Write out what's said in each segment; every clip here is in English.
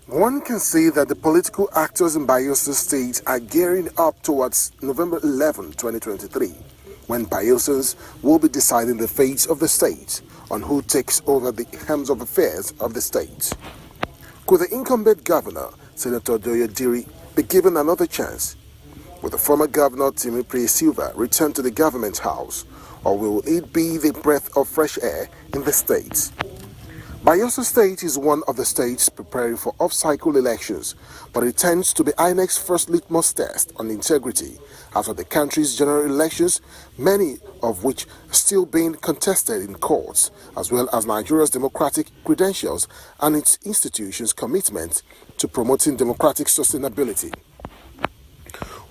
One can see that the political actors in Bayelsa State are gearing up towards November 11, 2023, when Bayelsans will be deciding the fate of the state on who takes over the helms of affairs of the state. Could the incumbent governor, Senator Doyodiri, be given another chance? Will the former governor, Timi Silva, return to the government house, or will it be the breath of fresh air in the state? Bayelsa State is one of the states preparing for off-cycle elections, but it tends to be INEC's first litmus test on integrity after the country's general elections, many of which are still being contested in courts, as well as Nigeria's democratic credentials and its institutions' commitment to promoting democratic sustainability.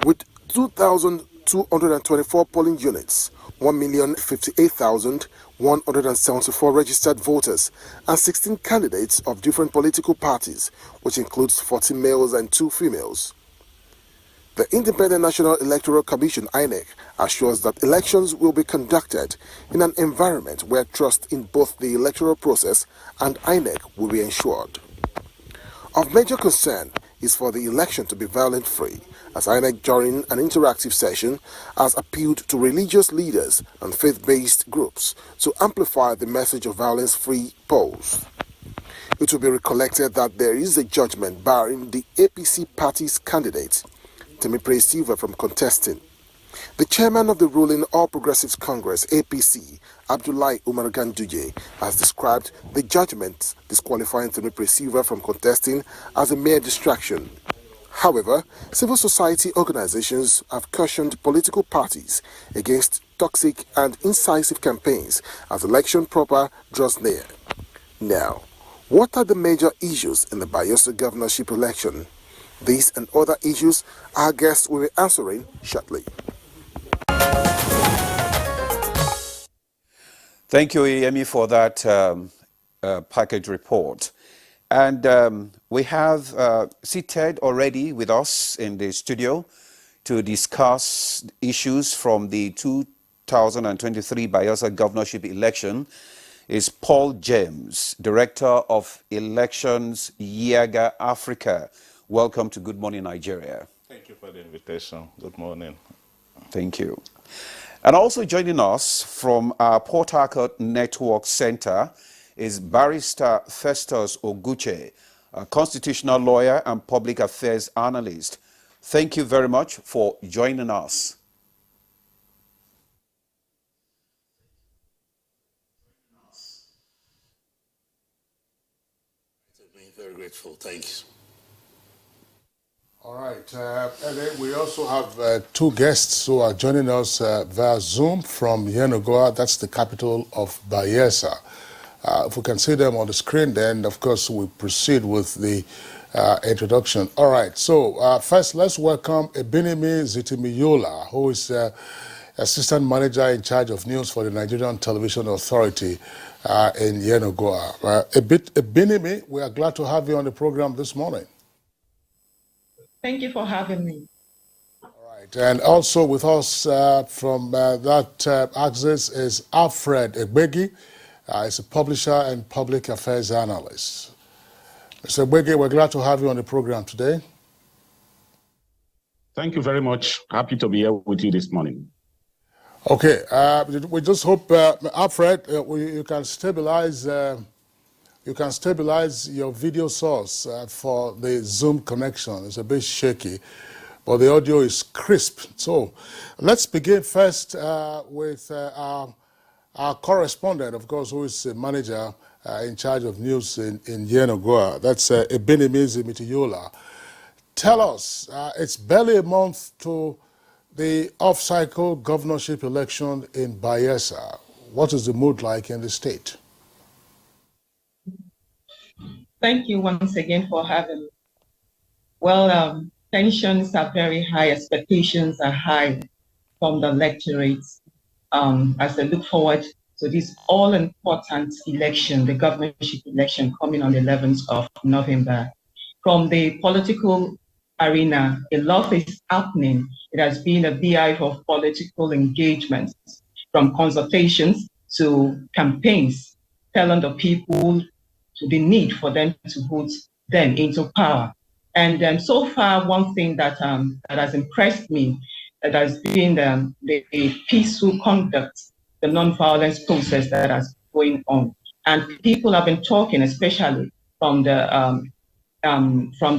With 2,224 polling units, 1,058,174 registered voters, and 16 candidates of different political parties, which includes 14 males and 2 females. The Independent National Electoral Commission, INEC, assures that elections will be conducted in an environment where trust in both the electoral process and INEC will be ensured. Of major concern is for the election to be violence-free, as INEC during an interactive session has appealed to religious leaders and faith-based groups to amplify the message of violence-free polls. It will be recollected that there is a judgment barring the APC party's candidate, Timi Silva, from contesting. The chairman of the ruling All Progressives Congress, APC, Abdullahi Umar Ganduje, has described the judgment disqualifying Timi Silva from contesting as a mere distraction. However, civil society organizations have cautioned political parties against toxic and incisive campaigns as election proper draws near. Now, what are the major issues in the Bayelsa governorship election? These and other issues our guests will be answering shortly. Thank you, Yemi, for that package report. And we have seated already with us in the studio to discuss issues from the 2023 Bayelsa governorship election is Paul James, Director of Elections, Yaga Africa. Welcome to Good Morning Nigeria. Thank you for the invitation. Good morning. Thank you. And also joining us from our Port Harcourt Network Center is Barrister Festus Oguche, a constitutional lawyer and public affairs analyst. Thank you very much for joining us. I'm very grateful. Thanks. All right. And then we also have 2 guests who are joining us via Zoom from Yenagoa. That's the capital of Bayelsa. If we can see them on the screen, then, of course, we proceed with the introduction. All right. So first, let's welcome Ebinimi Zitimiyola, who is Assistant Manager in charge of news for the Nigerian Television Authority in Yenagoa. Ebinimi, we are glad to have you on the program this morning. Thank you for having me. All right. And also with us from that axis is Alfred Egbegi. He's a publisher and public affairs analyst. Mr. Egbegi, we're glad to have you on the program today. Thank you very much. Happy to be here with you this morning. Okay. We just hope, Alfred, you can stabilize your video source for the Zoom connection. It's a bit shaky, but the audio is crisp. So let's begin first with our correspondent, of course, who is a manager in charge of news in Yenagoa. That's Ebinimi Zitimiyola. Tell us, it's barely a month to the off-cycle governorship election in Bayelsa. What is the mood like in the state? Thank you once again for having me. Well, tensions are very high, expectations are high from the electorate as they look forward to this all-important election, the governorship election coming on the 11th of November. From the political arena, a lot is happening. It has been a beehive of political engagements, from consultations to campaigns, telling the people to the need for them to vote them into power. And so far, one thing that has impressed me that has been the peaceful conduct, the non-violence process that has going on. And people have been talking, especially from the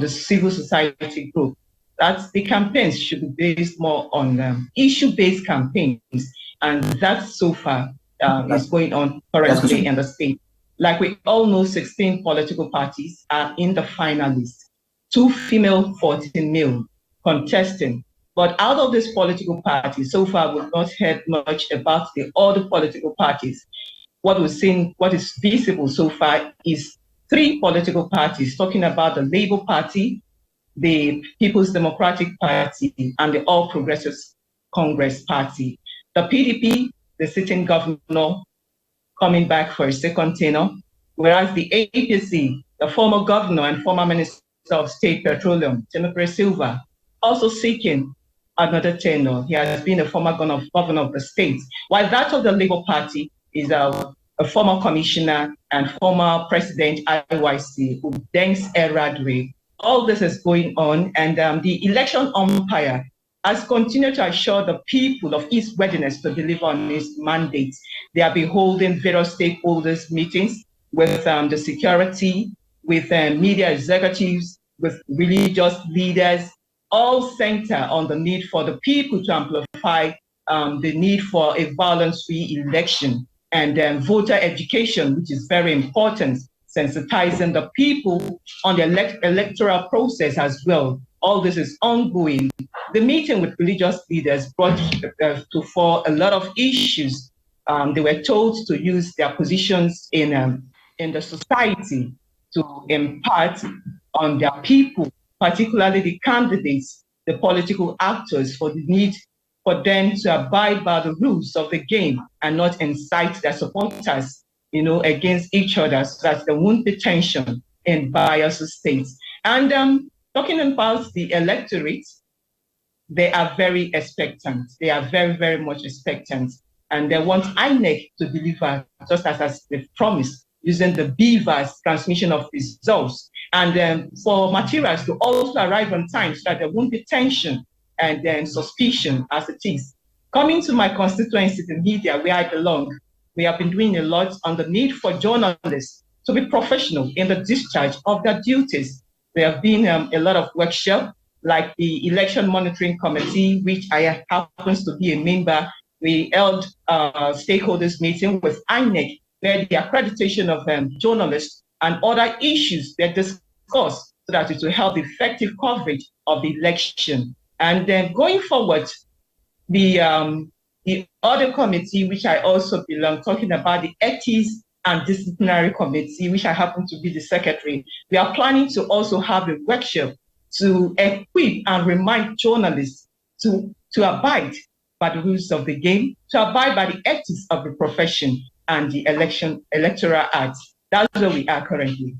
civil society group, that the campaigns should be based more on issue-based campaigns, and that so far is going on currently in the state. Like we all know, 16 political parties are in the finalists, 2 female, 14 male contesting. But out of these political parties, so far we've not heard much about the other political parties. What we're seeing, what is visible so far is 3 political parties, talking about the Labour Party, the People's Democratic Party, and the All Progressives Congress Party. The PDP, the sitting governor, coming back for a second tenure, whereas the APC, the former governor and former Minister of State Petroleum, Timothy Silva, also seeking another tenure. He has been a former governor of the state, while that of the Labour Party is a former commissioner and former president IYC, Udengs Eradwe. All this is going on, and the election umpire has continued to assure the people of his readiness to deliver on his mandates. They have been holding various stakeholders meetings with the security, with media executives, with religious leaders, all center on the need for the people to amplify the need for a violence-free election and voter education, which is very important, sensitizing the people on the electoral process as well. All this is ongoing. The meeting with religious leaders brought to fore a lot of issues. They were told to use their positions in the society to impart on their people, particularly the candidates, the political actors, for the need for them to abide by the rules of the game and not incite their supporters, against each other, so that there won't be tension in Bayelsa State. And talking about the electorate, they are very expectant. They are very, very much expectant. And they want INEC to deliver, just as they've promised, using the BVAS transmission of results. And for materials to also arrive on time so that there won't be tension and then suspicion as it is. Coming to my constituency, the media, where I belong, we have been doing a lot on the need for journalists to be professional in the discharge of their duties. There have been a lot of workshops, like the Election Monitoring Committee, which I happens to be a member. We held a stakeholders meeting with INEC, where the accreditation of journalists and other issues were discussed so that it will help effective coverage of the election. And then going forward, the other committee, which I also belong, talking about the Ethics and Disciplinary Committee, which I happen to be the secretary, we are planning to also have a workshop to equip and remind journalists to abide by the rules of the game, to abide by the ethics of the profession and the electoral act. That's where we are currently.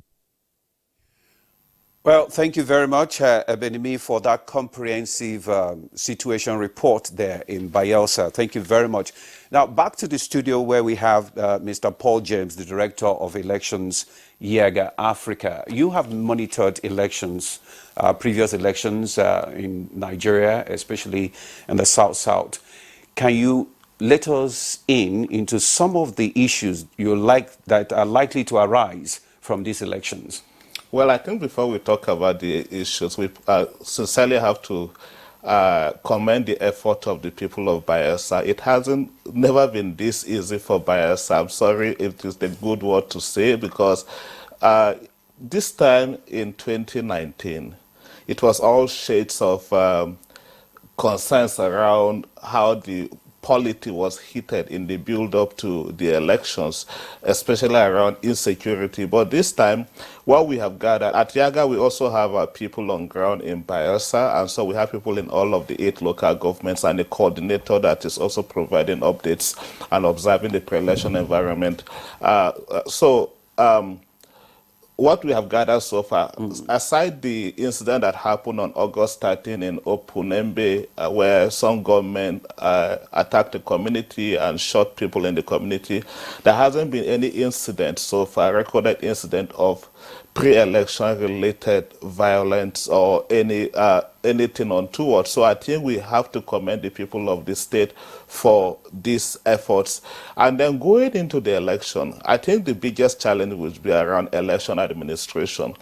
Well, thank you very much, Ebenimi, for that comprehensive situation report there in Bayelsa. Thank you very much. Now, back to the studio where we have Mr. Paul James, the Director of Elections, YEGA Africa. You have monitored elections, previous elections in Nigeria, especially in the South-South. Can you let us into some of the issues that are likely to arise from these elections? Well, I think before we talk about the issues, we sincerely have to commend the effort of the people of Bayelsa. It hasn't never been this easy for Bayelsa. I'm sorry if it's the good word to say, because this time in 2019, it was all shades of concerns around how the polity was heated in the build-up to the elections, especially around insecurity. But this time, what we have gathered, at YEGA, we also have our people on ground in Bayelsa, and so we have people in all of the 8 local governments and a coordinator that is also providing updates and observing the pre-election environment. what we have gathered so far, aside the incident that happened on August 13 in Opunembe, where some government attacked the community and shot people in the community, there hasn't been any incident so far, recorded incident of pre-election related violence or anything untoward. So I think we have to commend the people of the state for these efforts. And then going into the election, I think the biggest challenge will be around election administration,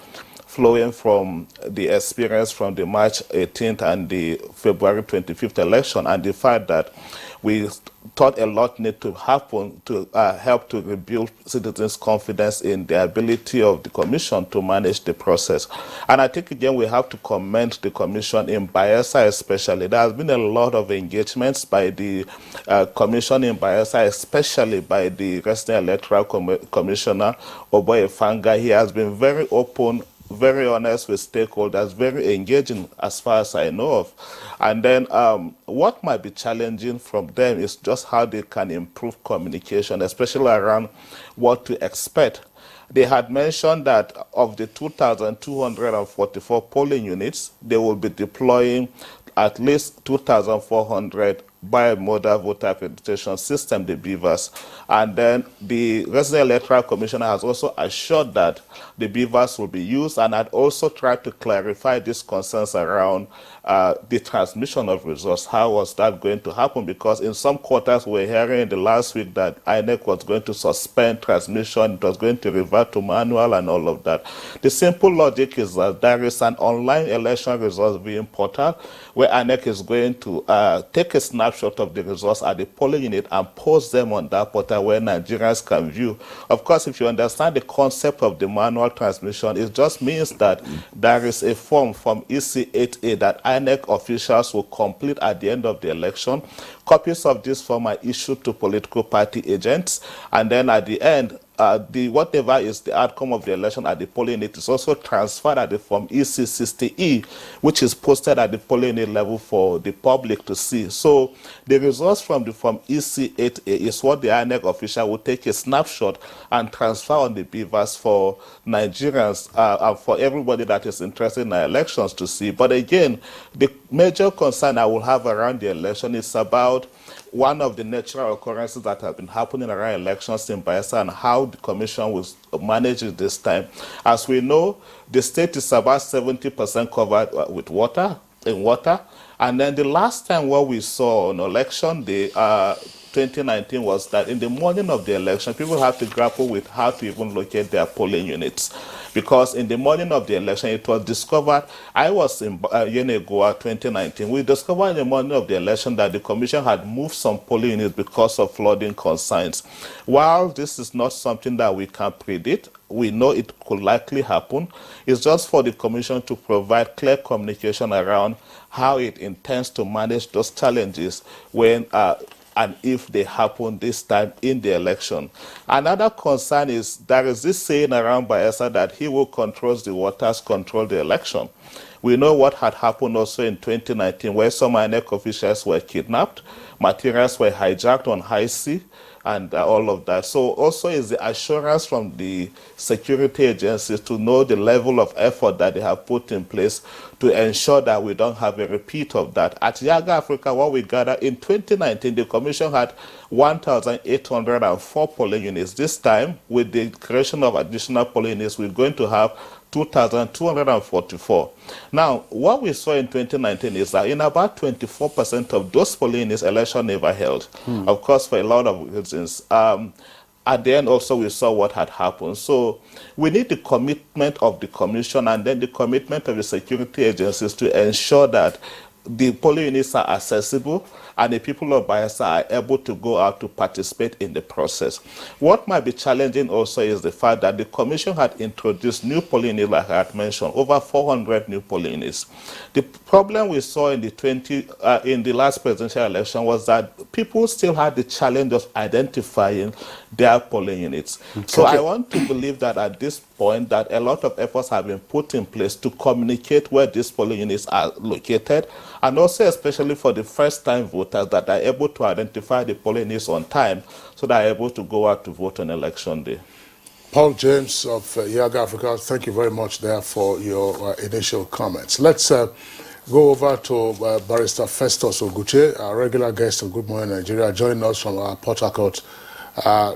flowing from the experience from the March 18th and the February 25th election, and the fact that we thought a lot need to happen to help to rebuild citizens' confidence in the ability of the Commission to manage the process. And I think, again, we have to commend the Commission in Bayelsa especially. There has been a lot of engagements by the Commission in Bayelsa, especially by the Resident Electoral Commissioner, Oboyefanga. He has been very open, very honest with stakeholders, very engaging as far as I know of. And then what might be challenging from them is just how they can improve communication, especially around what to expect. They had mentioned that of the 2,244 polling units, they will be deploying at least 2,400 bimodal voter accreditation system, the BVAS. And then the Resident Electoral Commissioner has also assured that the BVAS will be used, and had also tried to clarify these concerns around the transmission of results. How was that going to happen? Because in some quarters we were hearing in the last week that INEC was going to suspend transmission, it was going to revert to manual and all of that. The simple logic is that there is an online election results viewing portal where INEC is going to take a snapshot of the results at the polling unit and post them on that portal where Nigerians can view. Of course, if you understand the concept of the manual transmission, it just means that there is a form from EC8A that INEC officials will complete at the end of the election. Copies of this form are issued to political party agents, and then at the end, whatever is the outcome of the election at the polling unit is also transferred at the form EC60E, which is posted at the polling unit level for the public to see. So the results from the form EC8A is what the INEC official will take a snapshot and transfer on the BVAS for Nigerians and for everybody that is interested in our elections to see. But again, the major concern I will have around the election is about one of the natural occurrences that have been happening around elections in Bayelsa and how the Commission will manage it this time. As we know, the state is about 70% covered with water, and then the last time what we saw on election day, 2019, was that in the morning of the election, people have to grapple with how to even locate their polling units. Because in the morning of the election, it was discovered, I was in Yenagoa 2019, we discovered in the morning of the election that the Commission had moved some polling units because of flooding concerns. While this is not something that we can predict, we know it could likely happen. It's just for the Commission to provide clear communication around how it intends to manage those challenges when and if they happen this time in the election. Another concern is there is this saying around Bayelsa that he who controls the waters control the election. We know what had happened also in 2019 where some INEC officials were kidnapped, materials were hijacked on high sea, and all of that. So also is the assurance from the security agencies to know the level of effort that they have put in place to ensure that we don't have a repeat of that. At Yaga Africa, what we gathered in 2019, the Commission had 1,804 polling units. This time, with the creation of additional polling units, we're going to have 2,244. Now, what we saw in 2019 is that in about 24% of those polling units, election never held. Of course, for a lot of reasons. At the end also we saw what had happened. So we need the commitment of the Commission and then the commitment of the security agencies to ensure that the polling units are accessible and the people of Bayelsa are able to go out to participate in the process. What might be challenging also is the fact that the Commission had introduced new polling units, like I had mentioned, over 400 new polling units. The problem we saw in the last presidential election was that people still had the challenge of identifying their polling units. So I want to believe that at this point that a lot of efforts have been put in place to communicate where these polling units are located, and also especially for the first-time voters that are able to identify the polling units on time so that are able to go out to vote on election day. Paul James of Yaga Africa, thank you very much there for your initial comments. Let's go over to Barrister Festus Oguche, our regular guest of Good Morning Nigeria, joining us from our Port Harcourt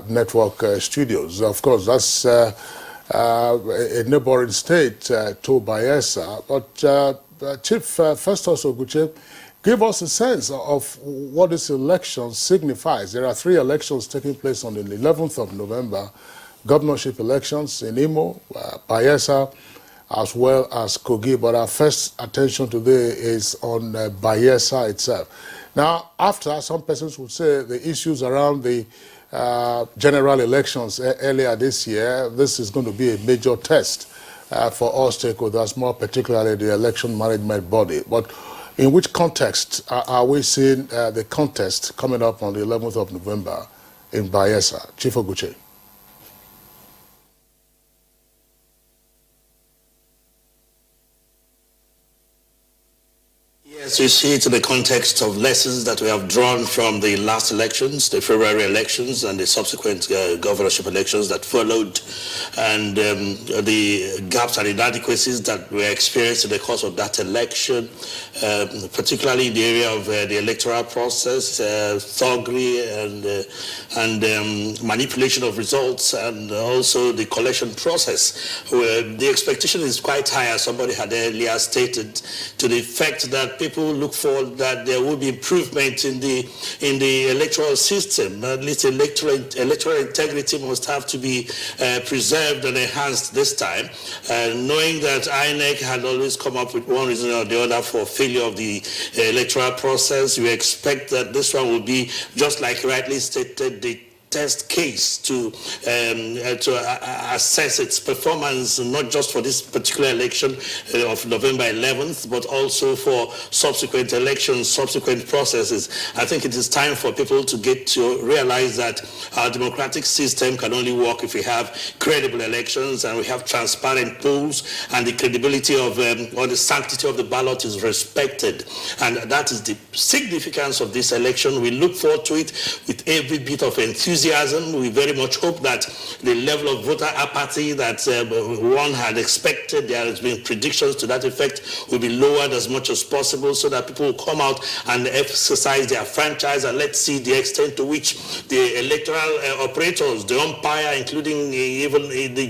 network studios. Of course, that's a neighboring state to Bayelsa. But Chief Festus Oguche, give us a sense of what this election signifies. There are 3 elections taking place on the 11th of November, governorship elections in Imo, Bayelsa, as well as Kogi. But our first attention today is on Bayelsa itself. Now, after, some persons would say the issues around the general elections earlier this year, this is going to be a major test for all stakeholders, more particularly the election management body. But in which context are we seeing the contest coming up on the 11th of November in Bayelsa? Chief Oguche. Yes, we see it in the context of lessons that we have drawn from the last elections, the February elections and the subsequent governorship elections that followed, and the gaps and inadequacies that were experienced in the course of that election, particularly in the area of the electoral process, thuggery and manipulation of results, and also the collection process, where the expectation is quite high, as somebody had earlier stated, to the effect that people look forward that there will be improvement in the electoral system. At least electoral integrity must have to be preserved and enhanced this time. Knowing that INEC had always come up with one reason or the other for failure of the electoral process, we expect that this one will be, just like rightly stated, the test case to assess its performance, not just for this particular election of November 11th, but also for subsequent elections, subsequent processes. I think it is time for people to get to realize that our democratic system can only work if we have credible elections and we have transparent polls, and the credibility of or the sanctity of the ballot is respected. And that is the significance of this election. We look forward to it with every bit of enthusiasm. We very much hope that the level of voter apathy that one had expected, there has been predictions to that effect, will be lowered as much as possible so that people will come out and exercise their franchise. And let's see the extent to which the electoral operators, the umpire, including even the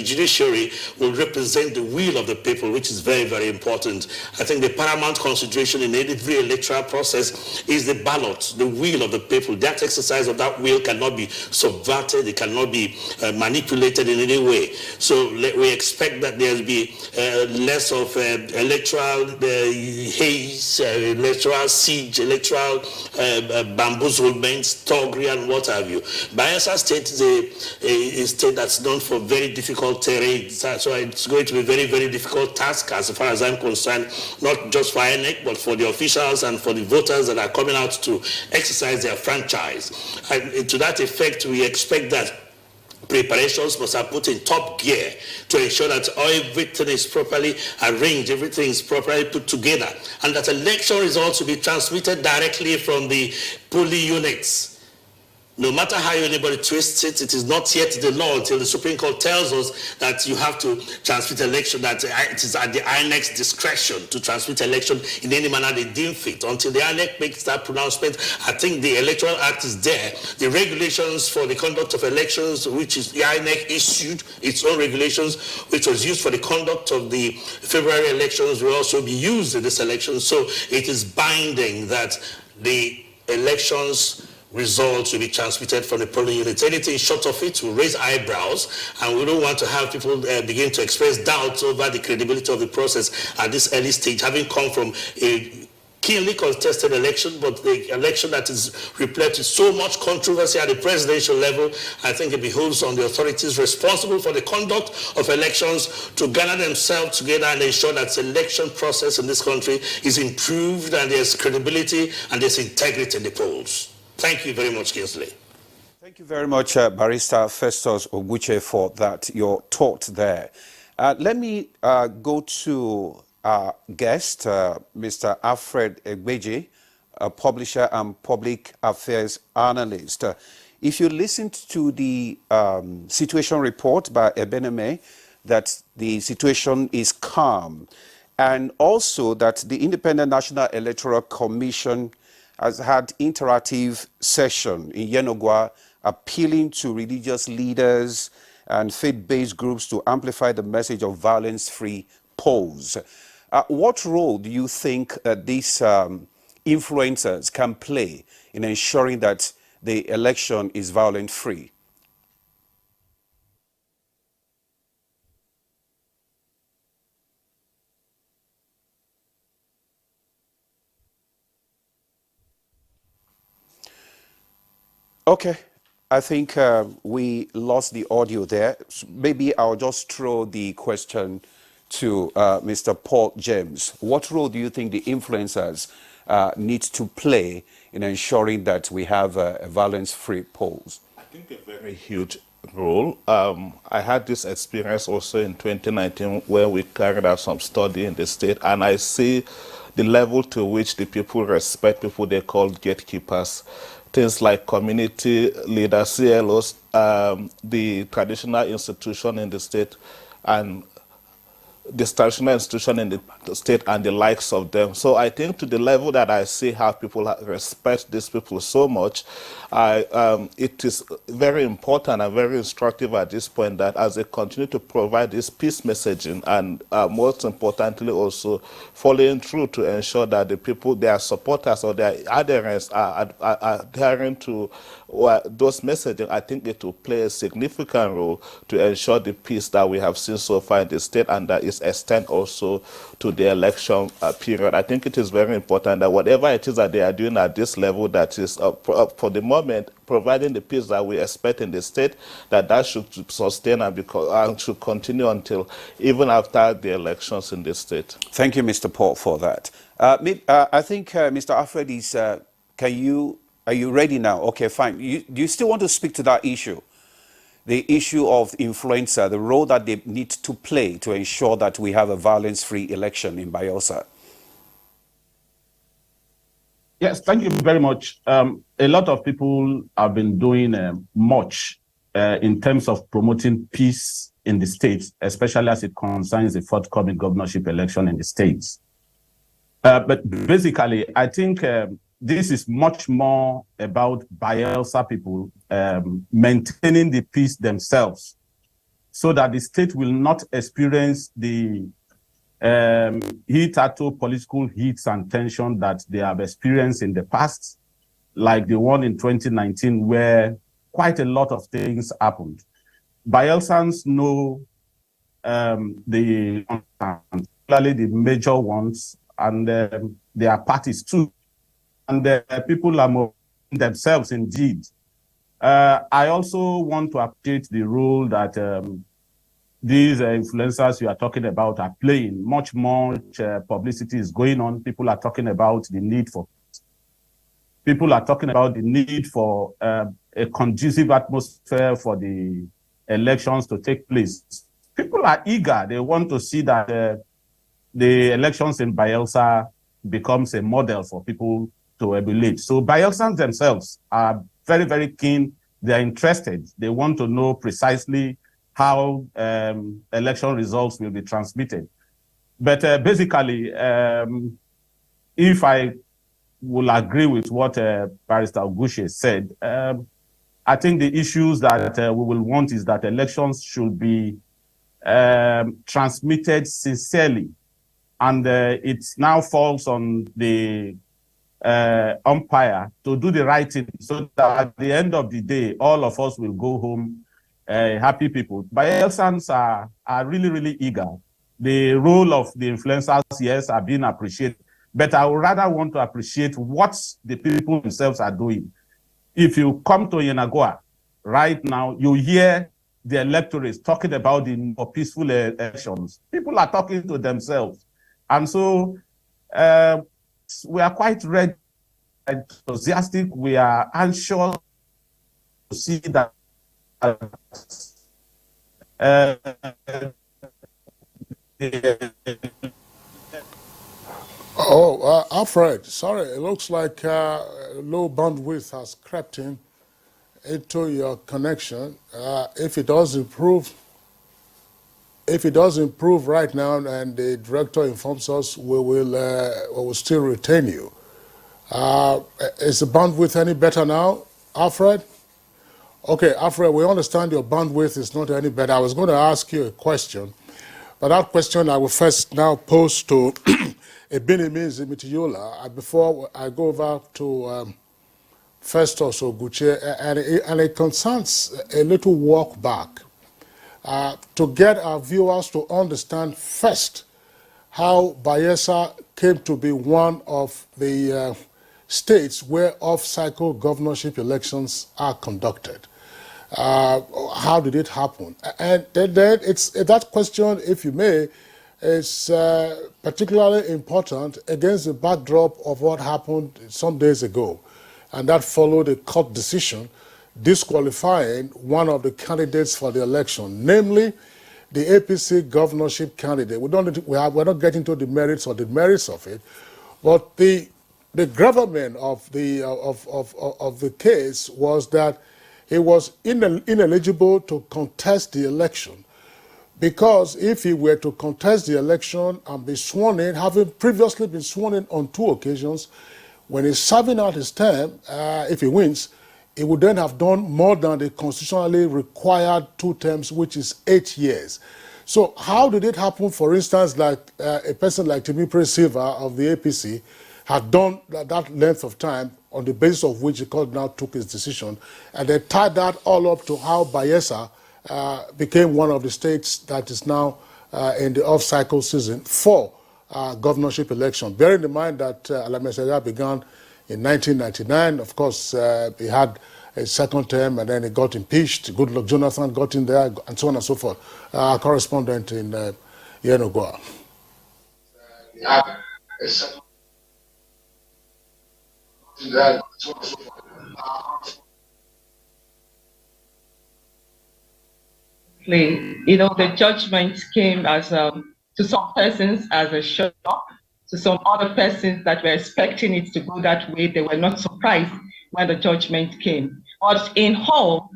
judiciary, will represent the will of the people, which is very, very important. I think the paramount consideration in every electoral process is the ballot, the will of the people. That exercise of that will cannot be subverted, it cannot be manipulated in any way. So we expect that there will be less of electoral haze, electoral siege, electoral bamboozlement, thuggery, and what have you. Bayelsa State is a state that's known for very difficult terrain, so it's going to be a very, very difficult task as far as I'm concerned, not just for INEC, but for the officials and for the voters that are coming out to exercise their franchise. And to that effect, we expect that preparations must have put in top gear to ensure that everything is properly arranged, everything is properly put together, and that election results will be transmitted directly from the polling units. No matter how anybody twists it, it is not yet the law until the Supreme Court tells us that you have to transmit election, that it is at the INEC's discretion to transmit election in any manner they deem fit. Until the INEC makes that pronouncement, I think the Electoral Act is there. The regulations for the conduct of elections, which is the INEC issued its own regulations, which was used for the conduct of the February elections, will also be used in this election. So it is binding that the elections results will be transmitted from the polling units. Anything short of it will raise eyebrows, and we don't want to have people begin to express doubts over the credibility of the process at this early stage, having come from a keenly contested election, but the election that is replete with so much controversy at the presidential level. I think it behoves on the authorities responsible for the conduct of elections to gather themselves together and ensure that the election process in this country is improved and there's credibility and there's integrity in the polls. Thank you very much, Kingsley. Thank you very much, Barrister Festus Oguche, for that, your thought there. Let me go to our guest, Mr. Alfred Egbeji, a publisher and public affairs analyst. if you listened to the situation report by Ebeneme, that the situation is calm, and also that the Independent National Electoral Commission has had interactive session in Yenogwa appealing to religious leaders and faith-based groups to amplify the message of violence-free polls. What role do you think these influencers can play in ensuring that the election is violent-free? Okay, I think we lost the audio there. Maybe I'll just throw the question to Mr. Paul James. What role do you think the influencers need to play in ensuring that we have a violence-free polls? I think a very huge role. I had this experience also in 2019 where we carried out some study in the state, and I see the level to which the people respect people they call gatekeepers. Things like community leaders, CLOs, the traditional institution in the state, and the traditional institution in the state and the likes of them. So I think to the level that I see how people respect these people so much, it is very important and very instructive at this point that as they continue to provide this peace messaging and most importantly also following through to ensure that the people, their supporters or their adherents are adhering to those messaging, I think it will play a significant role to ensure the peace that we have seen so far in the state and that is extend also to the election period. I think it is very important that whatever it is that they are doing at this level that is for the moment providing the peace that we expect in the state, that should sustain and should continue until even after the elections in the state. Thank you, Mr. Paul, for that. I think Mr. Alfred is, are you ready now? Okay, fine. Do you still want to speak to that issue? The issue of influencer, the role that they need to play to ensure that we have a violence-free election in Bayelsa? Yes, thank you very much. A lot of people have been doing much in terms of promoting peace in the state, especially as it concerns the forthcoming governorship election in the states. But basically, I think this is much more about Bayelsa people maintaining the peace themselves so that the state will not experience the hitherto political heats and tension that they have experienced in the past, like the one in 2019 where quite a lot of things happened. Bayelsans know particularly the major ones and their parties too. And people are more themselves indeed. I also want to appreciate the role that these influencers you are talking about are playing. Much more publicity is going on. People are talking about the need for a conducive atmosphere for the elections to take place. People are eager. They want to see that the elections in Bayelsa becomes a model for people to emulate. So Bayelsans themselves are very, very keen. They're interested. They want to know precisely how election results will be transmitted. But basically, if I will agree with what Barrister Ogushe said, I think the issues that we will want is that elections should be transmitted sincerely. And it now falls on the umpire to do the right thing so that at the end of the day, all of us will go home happy people. Bayelsans are really, really eager. The role of the influencers, yes, are being appreciated, but I would rather want to appreciate what the people themselves are doing. If you come to Yenagoa right now, you hear the electorates talking about the more peaceful elections. People are talking to themselves. And so we are quite ready, enthusiastic. We are anxious to see that Alfred, sorry, it looks like low bandwidth has crept in into your connection. If it does improve right now and the director informs us, we will still retain you. Is the bandwidth any better now, Alfred? Okay, Alfred, we understand your bandwidth is not any better. I was going to ask you a question, but that question I will first now pose to Ebinimi Zimitiola before I go over to Festus Oguche, and it concerns a little walk back to get our viewers to understand first how Bayelsa came to be one of the states where off-cycle governorship elections are conducted. How did it happen? And then that question, if you may, is particularly important against the backdrop of what happened some days ago. And that followed a court decision disqualifying one of the candidates for the election, namely the APC governorship candidate. We're not getting to the merits or the merits of it, but the gravamen of the case was that he was ineligible to contest the election, because if he were to contest the election and be sworn in, having previously been sworn in on 2 occasions, when he's serving out his term, if he wins, he would then have done more than the constitutionally required 2 terms, which is 8 years. So how did it happen, for instance, like a person like Timipre Silva of the APC had done that length of time, on the basis of which the court now took his decision, and they tied that all up to how Bayelsa became one of the states that is now in the off-cycle season for governorship election. Bearing in mind that Alamesaya began in 1999, of course, he had a second term and then he got impeached. Goodluck Jonathan got in there, and so on and so forth. Our correspondent in Yenagoa. He had a second there, so on and so forth. The judgment came as to some persons as a shock. To some other persons that were expecting it to go that way, they were not surprised when the judgment came. But in whole,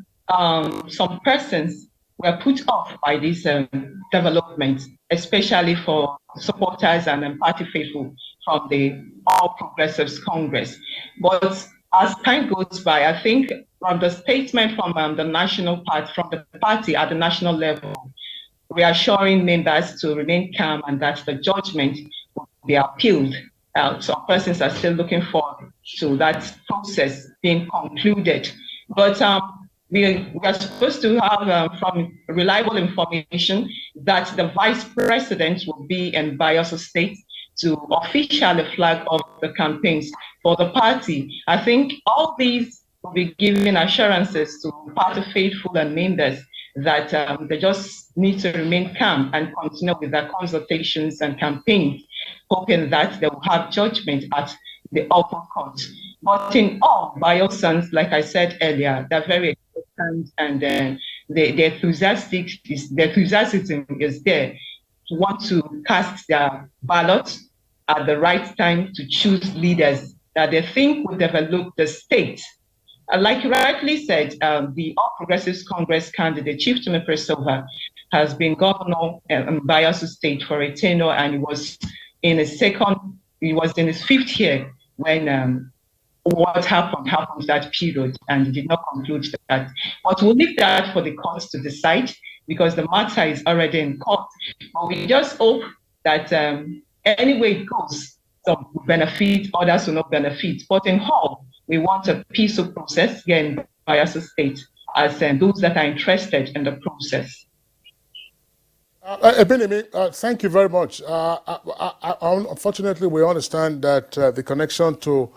some persons were put off by this development, especially for supporters and party faithful from the All Progressives Congress. But as time goes by, I think from the statement from the national party, from the party at the national level, reassuring members to remain calm and that the judgment will be appealed. Some persons are still looking forward to that process being concluded. But we are supposed to have from reliable information that the vice president will be in Bayelsa State to officially flag off the campaigns for the party. I think all these will be giving assurances to party faithful and members that they just need to remain calm and continue with their consultations and campaigns, hoping that they will have judgment at the upper court. But in all, Bayelsans, like I said earlier, they're very expectant, and the enthusiasm is there to want to cast their ballot at the right time to choose leaders that they think will develop the state. Like you rightly said, the All Progressives Congress candidate, Chief Timipre Silva, has been governor in Bayelsa State for a tenure, and he was in his 5th year when what happened that period, and he did not conclude that. But we'll leave that for the courts to decide, because the matter is already in court. But we just hope that any way it goes, some will benefit, others will not benefit. But in whole, we want a peaceful process here in Bayelsa State, as those that are interested in the process. Ebinimi, thank you very much. Unfortunately, we understand that the connection to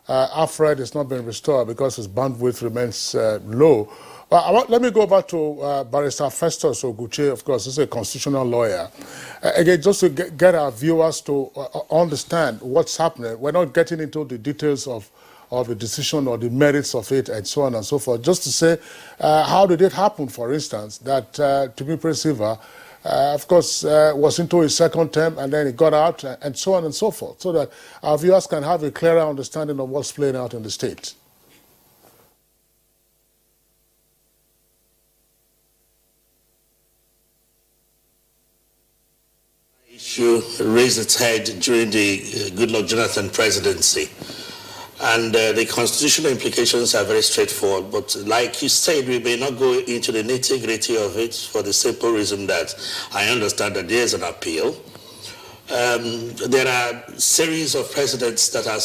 Alfred is not being restored because his bandwidth remains low. Let me go over to Barrister Festus Oguche. Of course, he's a constitutional lawyer. Again, just to get our viewers to understand what's happening. We're not getting into the details of the decision or the merits of it and so on and so forth. Just to say, how did it happen, for instance, that Timipre Silva, of course, was into his second term and then he got out and so on and so forth, so that our viewers can have a clearer understanding of what's playing out in the state. issue raised its head during the Goodluck Jonathan presidency. And the constitutional implications are very straightforward. But like you said, we may not go into the nitty-gritty of it for the simple reason that I understand that there is an appeal. There are a series of precedents that are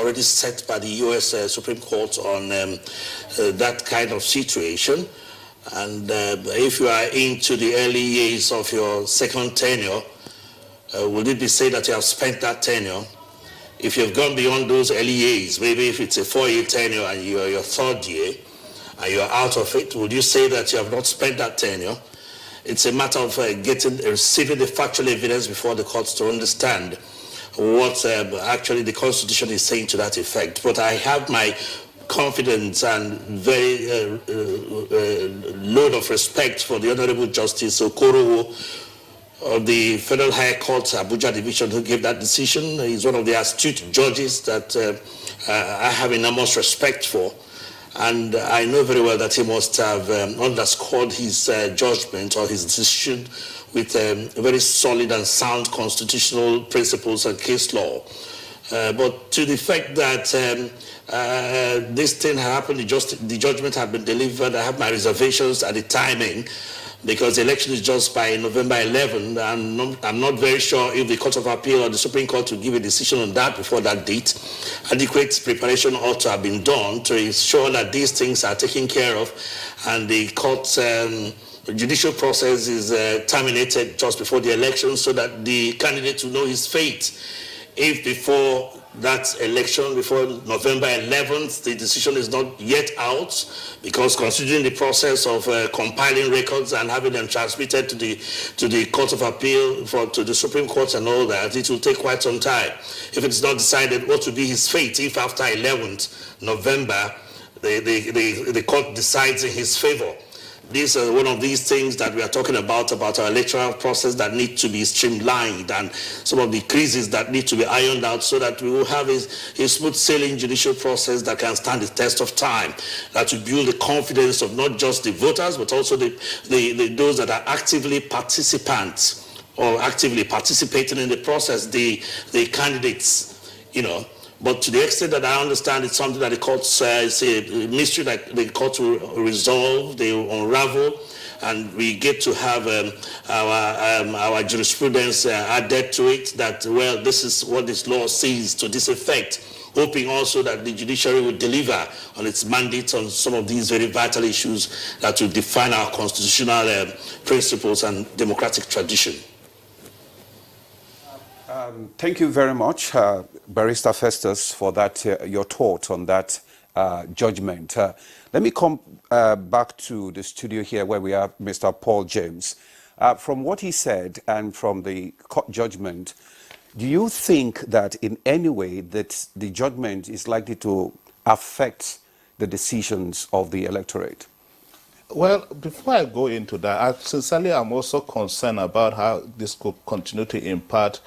already set by the U.S. Supreme Court on that kind of situation. And if you are into the early years of your second tenure, would it be said that you have spent that tenure? If you've gone beyond those early years, maybe if it's a 4-year tenure and you're your third year and you're out of it, would you say that you have not spent that tenure? It's a matter of receiving the factual evidence before the courts to understand what actually the Constitution is saying to that effect. But I have my confidence and very load of respect for the Honorable Justice Okorowo of the Federal High Court, Abuja Division, who gave that decision. He's one of the astute judges that I have enormous respect for. And I know very well that he must have underscored his judgment or his decision with very solid and sound constitutional principles and case law. But to the fact that this thing happened, the judgment had been delivered, I have my reservations at the timing, because the election is just by November 11, and I'm not very sure if the Court of Appeal or the Supreme Court will give a decision on that before that date. Adequate preparation ought to have been done to ensure that these things are taken care of, and the court's judicial process is terminated just before the election, so that the candidate will know his fate. If before that election, before November 11th, the decision is not yet out, because considering the process of compiling records and having them transmitted to the Court of Appeal, to the Supreme Court and all that, it will take quite some time. If it's not decided what will be his fate, if after 11th November, the court decides in his favor. This is one of these things that we are talking about our electoral process that need to be streamlined, and some of the creases that need to be ironed out, so that we will have a smooth sailing judicial process that can stand the test of time, that will build the confidence of not just the voters, but also those that are actively participants or actively participating in the process, the candidates, you know. But to the extent that I understand, it's something that the courts, it's a mystery that the courts will resolve, they will unravel, and we get to have our jurisprudence added to it, that, well, this is what this law says to this effect, hoping also that the judiciary will deliver on its mandate on some of these very vital issues that will define our constitutional principles and democratic tradition. Thank you very much, Barrister Festus, for that your thought on that judgment. Let me come back to the studio here where we have Mr. Paul James. From what he said and from the court judgment, do you think that in any way that the judgment is likely to affect the decisions of the electorate? Well, before I go into that, I sincerely am also concerned about how this could continue to impact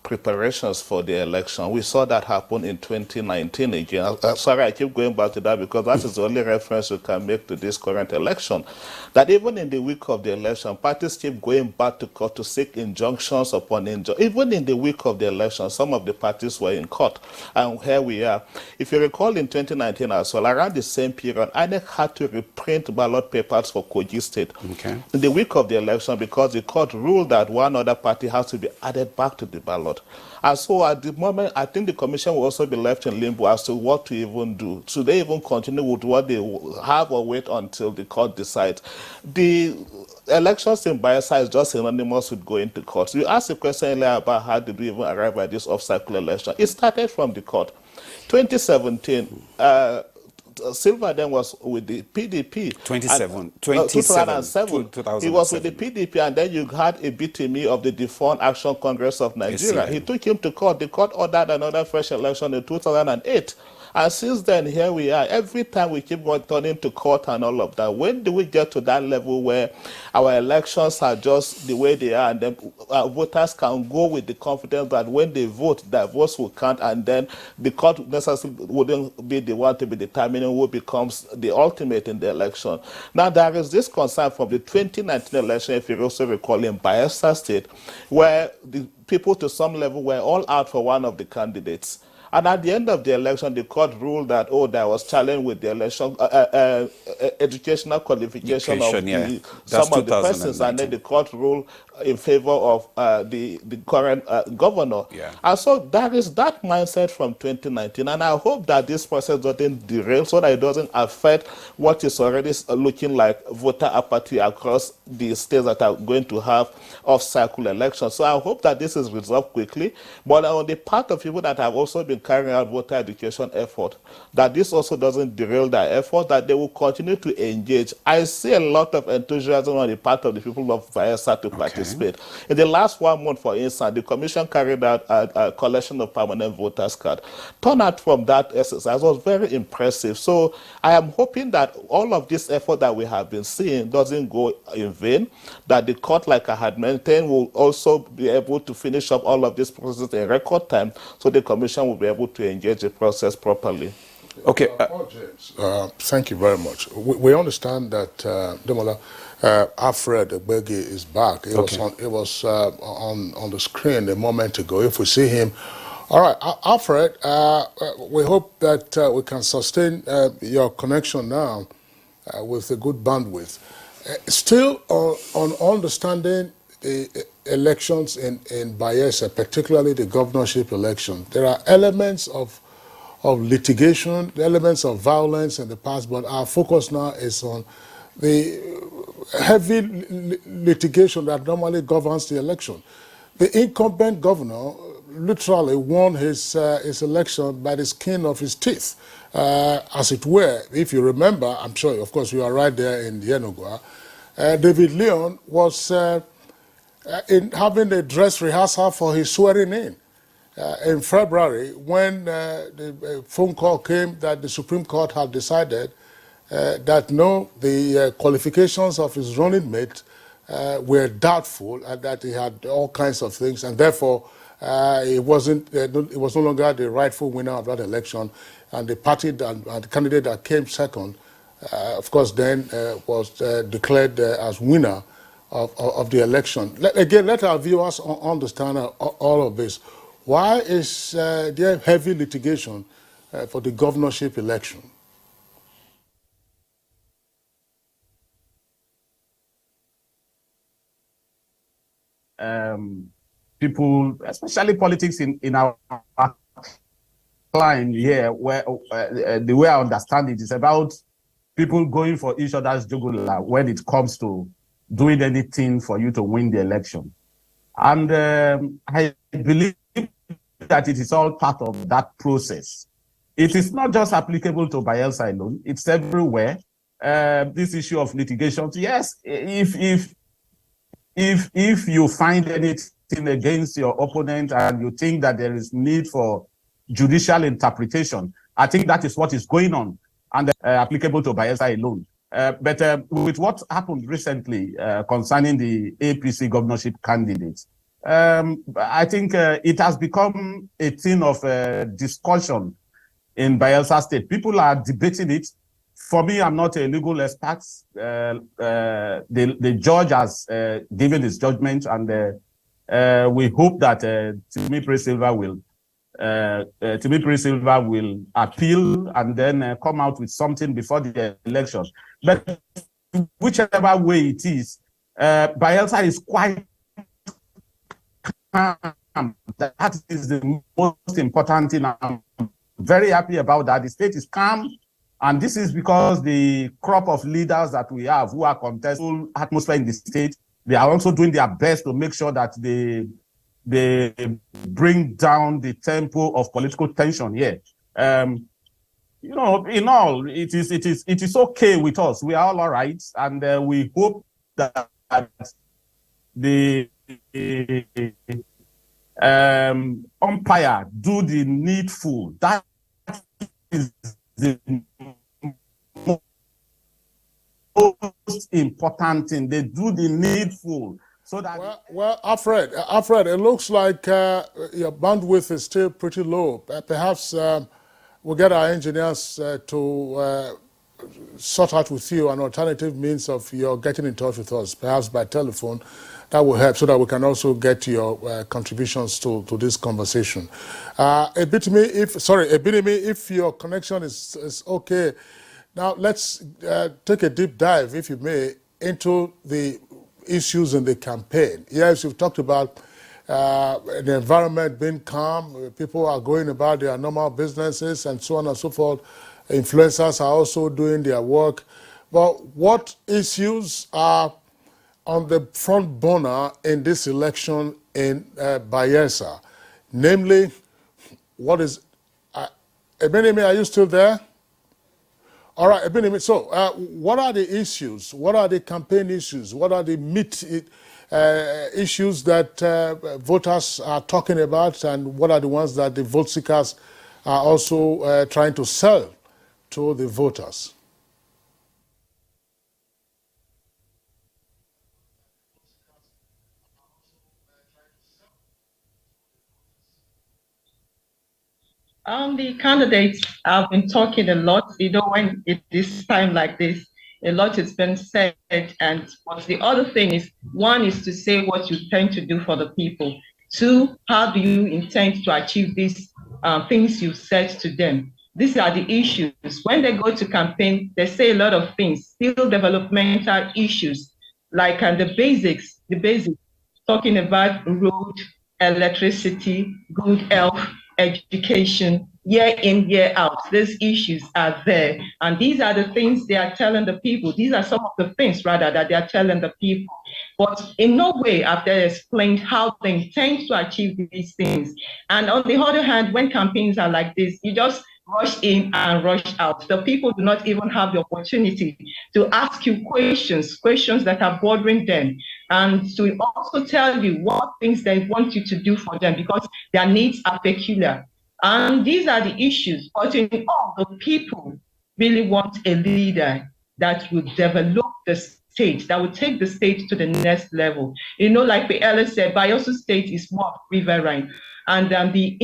preparations for the election. We saw that happen in 2019 again. Sorry, I keep going back to that because that is the only reference you can make to this current election. That even in the week of the election, parties keep going back to court to seek injunctions upon injunctions. Even in the week of the election, some of the parties were in court. And here we are. If you recall in 2019 as well, around the same period, INEC had to reprint ballot papers for Kogi State. Okay. In the week of the election, because the court ruled that one other party has to be added back to the ballot. And so at the moment, I think the commission will also be left in limbo as to what to even do. Should they even continue with what they have, or wait until the court decides? The elections in Bayelsa is just synonymous with going to court. You asked a question earlier about how did we even arrive at this off-cycle election. It started from the court. 2017, Silva then was with the PDP. 2007. He was with the PDP, and then you had a BTME of the Deformed Action Congress of Nigeria. He took him to court. The court ordered another fresh election in 2008. And since then, here we are. Every time we keep returning to court and all of that. When do we get to that level where our elections are just the way they are, and then voters can go with the confidence that when they vote, their votes will count, and then the court necessarily wouldn't be the one to be determining who becomes the ultimate in the election. Now, there is this concern from the 2019 election, if you also recall, in Bayelsa State, where the people to some level were all out for one of the candidates. And at the end of the election, the court ruled that, oh, there was challenge with the election, educational qualification of some of the persons, and then the court ruled in favor of the current governor. Yeah. And so that is that mindset from 2019, and I hope that this process doesn't derail, so that it doesn't affect what is already looking like voter apathy across the states that are going to have off-cycle elections. So I hope that this is resolved quickly, but on the part of people that have also been carrying out voter education effort, that this also doesn't derail their effort, that they will continue to engage. I see a lot of enthusiasm on the part of the people of Bayelsa to participate. In the last 1 month, for instance, the commission carried out a collection of permanent voters' cards. Turnout from that exercise was very impressive. So I am hoping that all of this effort that we have been seeing doesn't go in vain, that the court, like I had maintained, will also be able to finish up all of this process in record time, so the commission will be able to engage the process properly. Okay. James, thank you very much. We understand that Demola, Alfred Egbegi is back. It was on the screen a moment ago. If we see him, all right, Alfred. We hope that we can sustain your connection now with a good bandwidth. Still on understanding the elections in Bayelsa, particularly the governorship election, there are elements of litigation, elements of violence in the past, but our focus now is on the heavy litigation that normally governs the election. The incumbent governor literally won his election by the skin of his teeth, as it were. If you remember, I'm sure, of course, you are right there in Yenagoa, David Leon was in having a dress rehearsal for his swearing in February, when the phone call came that the Supreme Court had decided that no, the qualifications of his running mate were doubtful, and that he had all kinds of things, and therefore it was no longer the rightful winner of that election, and the party and the candidate that came second, of course, then was declared as winner of the election. Again, let our viewers understand all of this. Why is there heavy litigation for the governorship election? People, especially politics in our line here, where the way I understand it is about people going for each other's jugular when it comes to doing anything for you to win the election. And I believe that it is all part of that process. It is not just applicable to Bayelsa alone, it's everywhere. This issue of litigation, yes, if you find anything against your opponent and you think that there is need for judicial interpretation, I think that is what is going on, and applicable to Bayelsa alone. But with what happened recently concerning the APC governorship candidates, I think it has become a thing of discussion in Bayelsa State. People are debating it. For me, I'm not a legal expert. The judge has given his judgment, and we hope that Timipre Silva will appeal and then come out with something before the election. But whichever way it is, Bayelsa is quite calm. That is the most important thing. I'm very happy about that. The state is calm, and this is because the crop of leaders that we have who are contesting atmosphere in the state, they are also doing their best to make sure that they bring down the tempo of political tension here. You know, in all, it is okay with us. We are all right, and we hope that the umpire do the needful. That is the most important thing. They do the needful. So that well, Alfred, it looks like your bandwidth is still pretty low. Perhaps we'll get our engineers to sort out with you an alternative means of your getting in touch with us, perhaps by telephone. That will help so that we can also get your contributions to this conversation. Ebitimi, if your connection is okay, now let's take a deep dive, if you may, into the issues in the campaign. Yes, you've talked about the environment being calm, people are going about their normal businesses and so on and so forth. Influencers are also doing their work. But what issues are on the front burner in this election in Bayelsa? Namely, what is... Ebenemi, are you still there? All right, Ebenemi, so what are the issues? What are the campaign issues? What are the meat issues that voters are talking about, and what are the ones that the vote seekers are also trying to sell to the voters? The candidates have been talking a lot. When it is time like this, a lot has been said. And what the other thing is, one is to say what you intend to do for the people. Two, how do you intend to achieve these things you said to them? These are the issues. When they go to campaign, they say a lot of things, still developmental issues, like the basics, talking about road, electricity, good health, education, year in, year out. These issues are there. And these are the things they are telling the people. These are some of the things, rather, that they are telling the people. But in no way have they explained how they intend to achieve these things. And on the other hand, when campaigns are like this, you just rush in and rush out. The people do not even have the opportunity to ask you questions that are bothering them, and to also tell you what things they want you to do for them, because their needs are peculiar. And these are the issues. But in all, the people really want a leader that will develop the state, that will take the state to the next level. Like Bayelsa said, Bayelsa State is more riverine. And the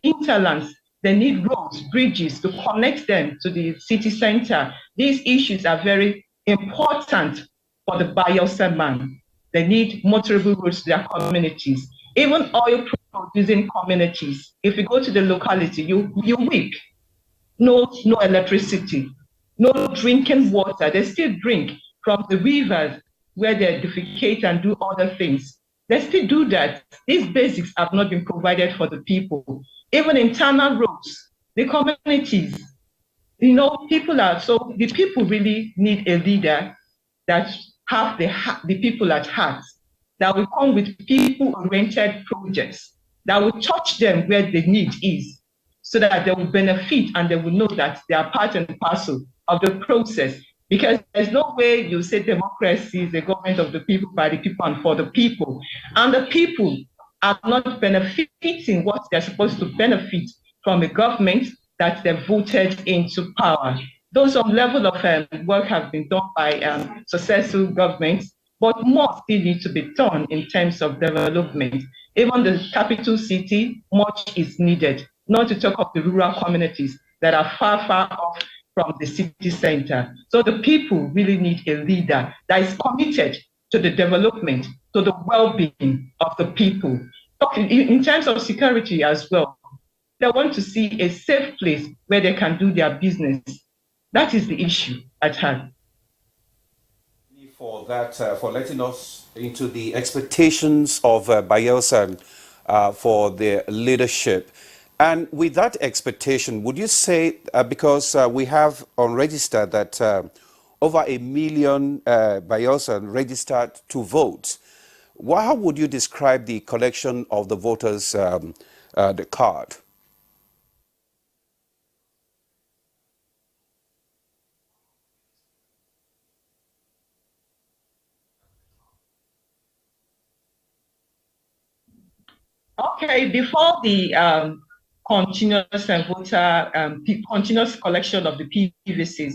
interlands, they need roads, bridges to connect them to the city center. These issues are very important for the Bayelsa man. They need motorable roads to their communities. Even oil producing communities, if you go to the locality, you weep. No electricity, no drinking water. They still drink from the rivers where they defecate and do other things. They still do that. These basics have not been provided for the people. Even internal roads, the communities, the people really need a leader that have the people at heart, that will come with people-oriented projects, that will touch them where the need is, so that they will benefit and they will know that they are part and parcel of the process. Because there's no way you say democracy is the government of the people, by the people, and for the people. And the people are not benefiting what they're supposed to benefit from a government that they voted into power. Though some level of work has been done by successful governments, but more still needs to be done in terms of development. Even the capital city, much is needed, not to talk of the rural communities that are far, far off from the city center. So the people really need a leader that is committed to the development, to the well-being of the people. In terms of security as well, they want to see a safe place where they can do their business. That is the issue at hand. For that, for letting us into the expectations of Bayelsa for their leadership. And with that expectation, would you say, because we have unregistered that over 1 million Bayelsa registered to vote, how would you describe the collection of the voters' the card? Okay, before the continuous continuous collection of the PVCs.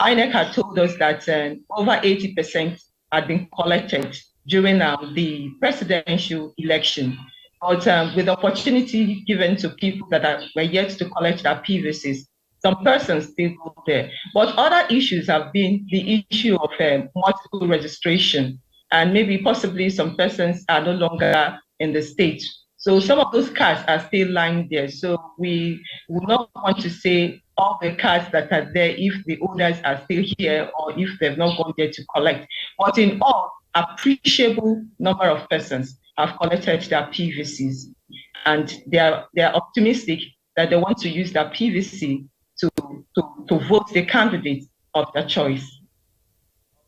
INEC had told us that over 80% had been collected during the presidential election. But with opportunity given to people that were yet to collect their PVCs, some persons still go there. But other issues have been the issue of multiple registration, and maybe possibly some persons are no longer in the state. So some of those cars are still lying there. So we would not want to say all the cars that are there if the owners are still here or if they've not gone there to collect. But in all, appreciable number of persons have collected their PVCs, and they are optimistic that they want to use their PVC to vote the candidate of their choice.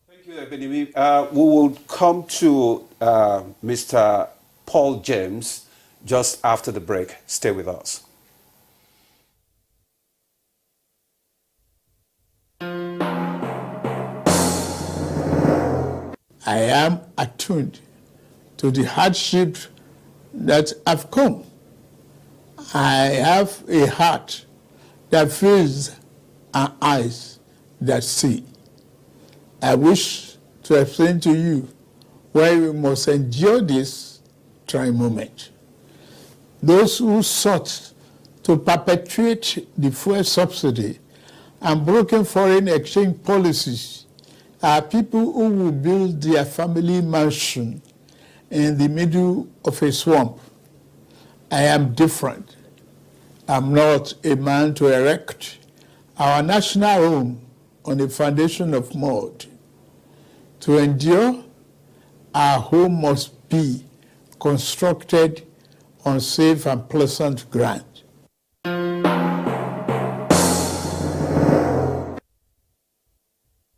Thank you, Ebonimi. We will come to Mr. Paul James just after the break. Stay with us. I am attuned to the hardship that have come. I have a heart that feels and eyes that see. I wish to explain to you why we must endure this trying moment. Those who sought to perpetuate the fuel subsidy and broken foreign exchange policies are people who will build their family mansion in the middle of a swamp. I am different. I'm not a man to erect our national home on a foundation of mud. To endure, our home must be constructed on safe and pleasant ground.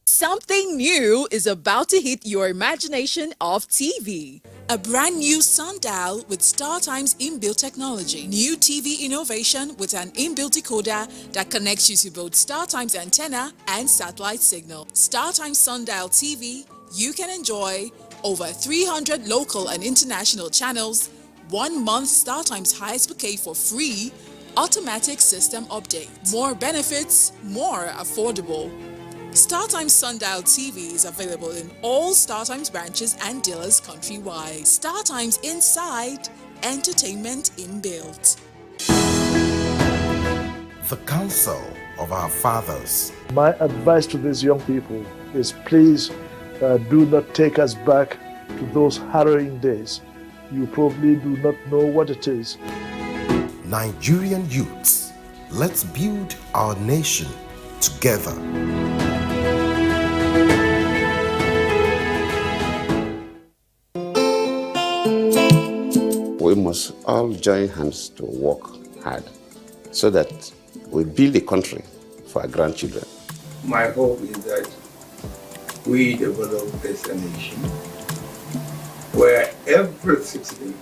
Something new is about to hit your imagination of TV. A brand new sundial with StarTime's inbuilt technology. New TV innovation with an inbuilt decoder that connects you to both StarTime's antenna and satellite signal. StarTime Sundial TV, you can enjoy over 300 local and international channels, 1 month StarTime's highest bouquet for free, automatic system update. More benefits, more affordable. StarTimes Sundial TV is available in all StarTimes branches and dealers countrywide. StarTimes Inside, entertainment inbuilt. The counsel of our fathers. My advice to these young people is please do not take us back to those harrowing days. You probably do not know what it is. Nigerian youths, let's build our nation together. We must all join hands to work hard so that we build a country for our grandchildren. My hope is that we develop this nation where every citizen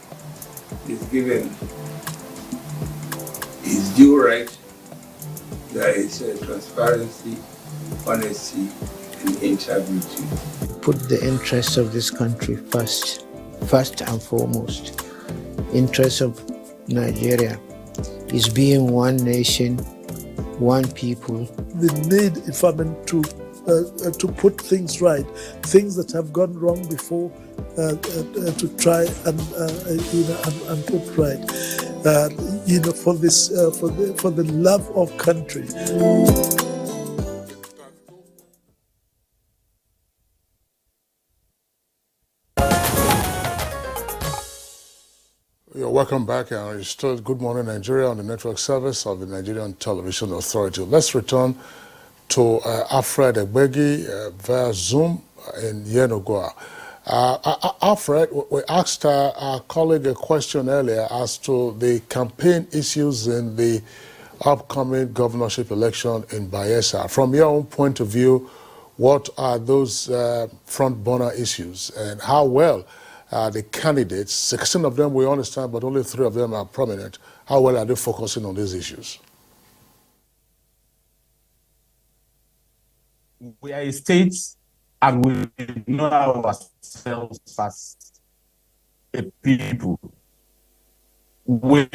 is given his due right. There is transparency, honesty, and integrity. Put the interests of this country first and foremost. Interest of Nigeria is being one nation, one people. The need, if I mean, to put things right, things that have gone wrong before, to try and put right, for the love of country. Welcome back. It's still Good Morning Nigeria on the network service of the Nigerian Television Authority. Let's return to Alfred Egbegi via Zoom in Yenagoa. Alfred, we asked our colleague a question earlier as to the campaign issues in the upcoming governorship election in Bayelsa. From your own point of view, what are those front burner issues and how well the candidates, 16 of them we understand, but only 3 of them are prominent. How well are they focusing on these issues? We are a state and we know ourselves as a people. we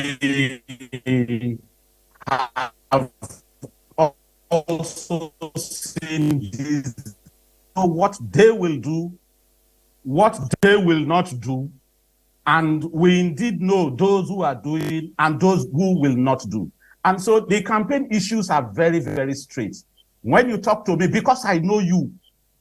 have also seen this, what they will do, what they will not do, and we indeed know those who are doing and those who will not do. And so the campaign issues are very, very straight. When you talk to me, because I know you,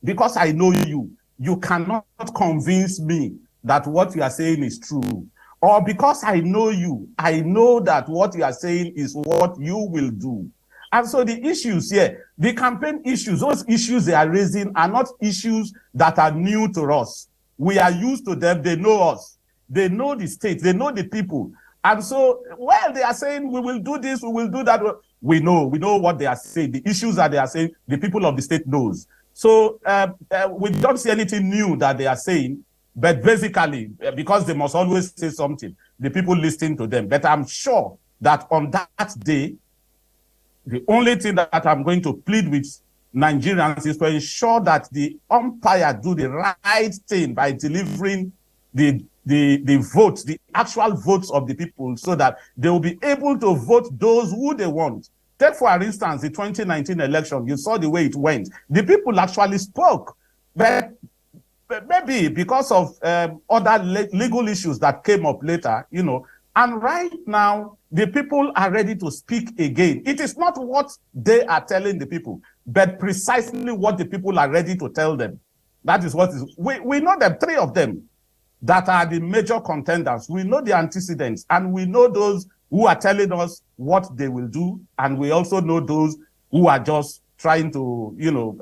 you cannot convince me that what you are saying is true. Or because I know you, I know that what you are saying is what you will do. And so the issues here, the campaign issues, those issues they are raising are not issues that are new to us. We are used to them, they know us. They know the state, they know the people. And so, well, they are saying, we will do this, we will do that. We know what they are saying. The issues that they are saying, the people of the state knows. So we don't see anything new that they are saying, but basically, because they must always say something, the people listen to them. But I'm sure that on that day, the only thing that I'm going to plead with Nigerians is to ensure that the umpire do the right thing by delivering the votes, the actual votes of the people, so that they will be able to vote those who they want. Take, for instance, the 2019 election. You saw the way it went. The people actually spoke. But maybe because of other legal issues that came up later, you know, and right now, the people are ready to speak again. It is not what they are telling the people, but precisely what the people are ready to tell them. That is what is. We know the three of them that are the major contenders. We know the antecedents, and we know those who are telling us what they will do, and we also know those who are just trying to, you know,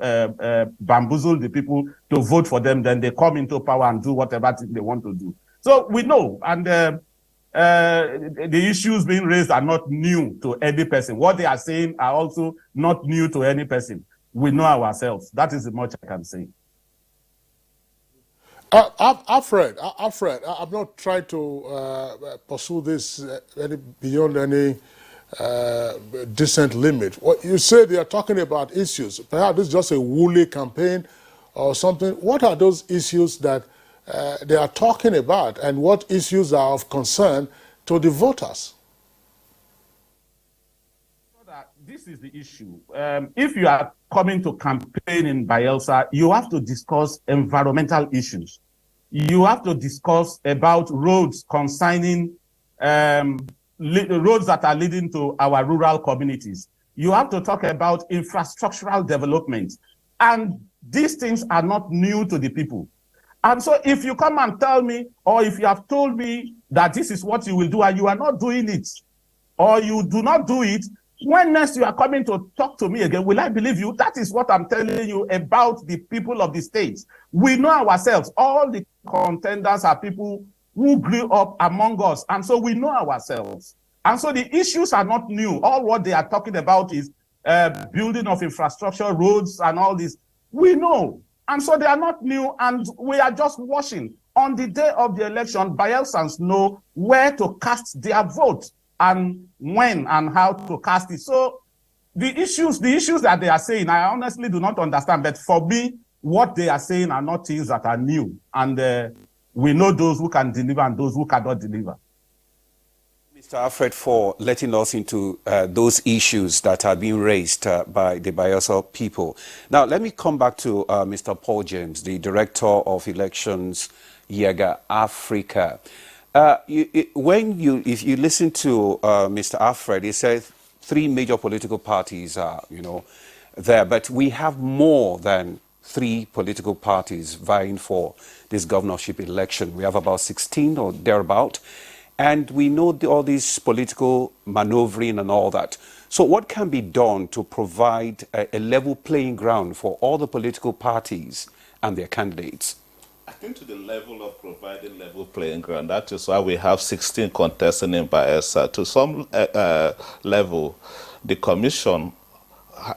bamboozle the people to vote for them. Then they come into power and do whatever they want to do. So we know, and the issues being raised are not new to any person. What they are saying are also not new to any person. We know ourselves. That is as much I can say. Alfred, I'm not trying to pursue this beyond any decent limit. What you say, they are talking about issues. Perhaps this is just a woolly campaign or something. What are those issues that they are talking about, and what issues are of concern to the voters? This is the issue. If you are coming to campaign in Bayelsa, you have to discuss environmental issues. You have to discuss about roads concerning roads that are leading to our rural communities. You have to talk about infrastructural development. And these things are not new to the people. And so if you come and tell me, or if you have told me that this is what you will do and you are not doing it, or you do not do it, when next you are coming to talk to me again, will I believe you? That is what I'm telling you about the people of the states. We know ourselves. All the contenders are people who grew up among us. And so we know ourselves. And so the issues are not new. All what they are talking about is building of infrastructure, roads, and all this. We know. And so they are not new, and we are just watching. On the day of the election, Bayelsans know where to cast their vote and when and how to cast it. So the issues that they are saying, I honestly do not understand. But for me, what they are saying are not things that are new. And we know those who can deliver and those who cannot deliver. Mr. Alfred, for letting us into those issues that are being raised by the Bayelsa people. Now, let me come back to Mr. Paul James, the Director of Elections, Yega Africa. If you listen to Mr. Alfred, he says 3 major political parties are, there, but we have more than 3 political parties vying for this governorship election. We have about 16 or thereabout. And we know all this political maneuvering and all that. So what can be done to provide a level playing ground for all the political parties and their candidates? I think to the level of providing level playing ground, that is why we have 16 contesting in Bayelsa. To some level, the commission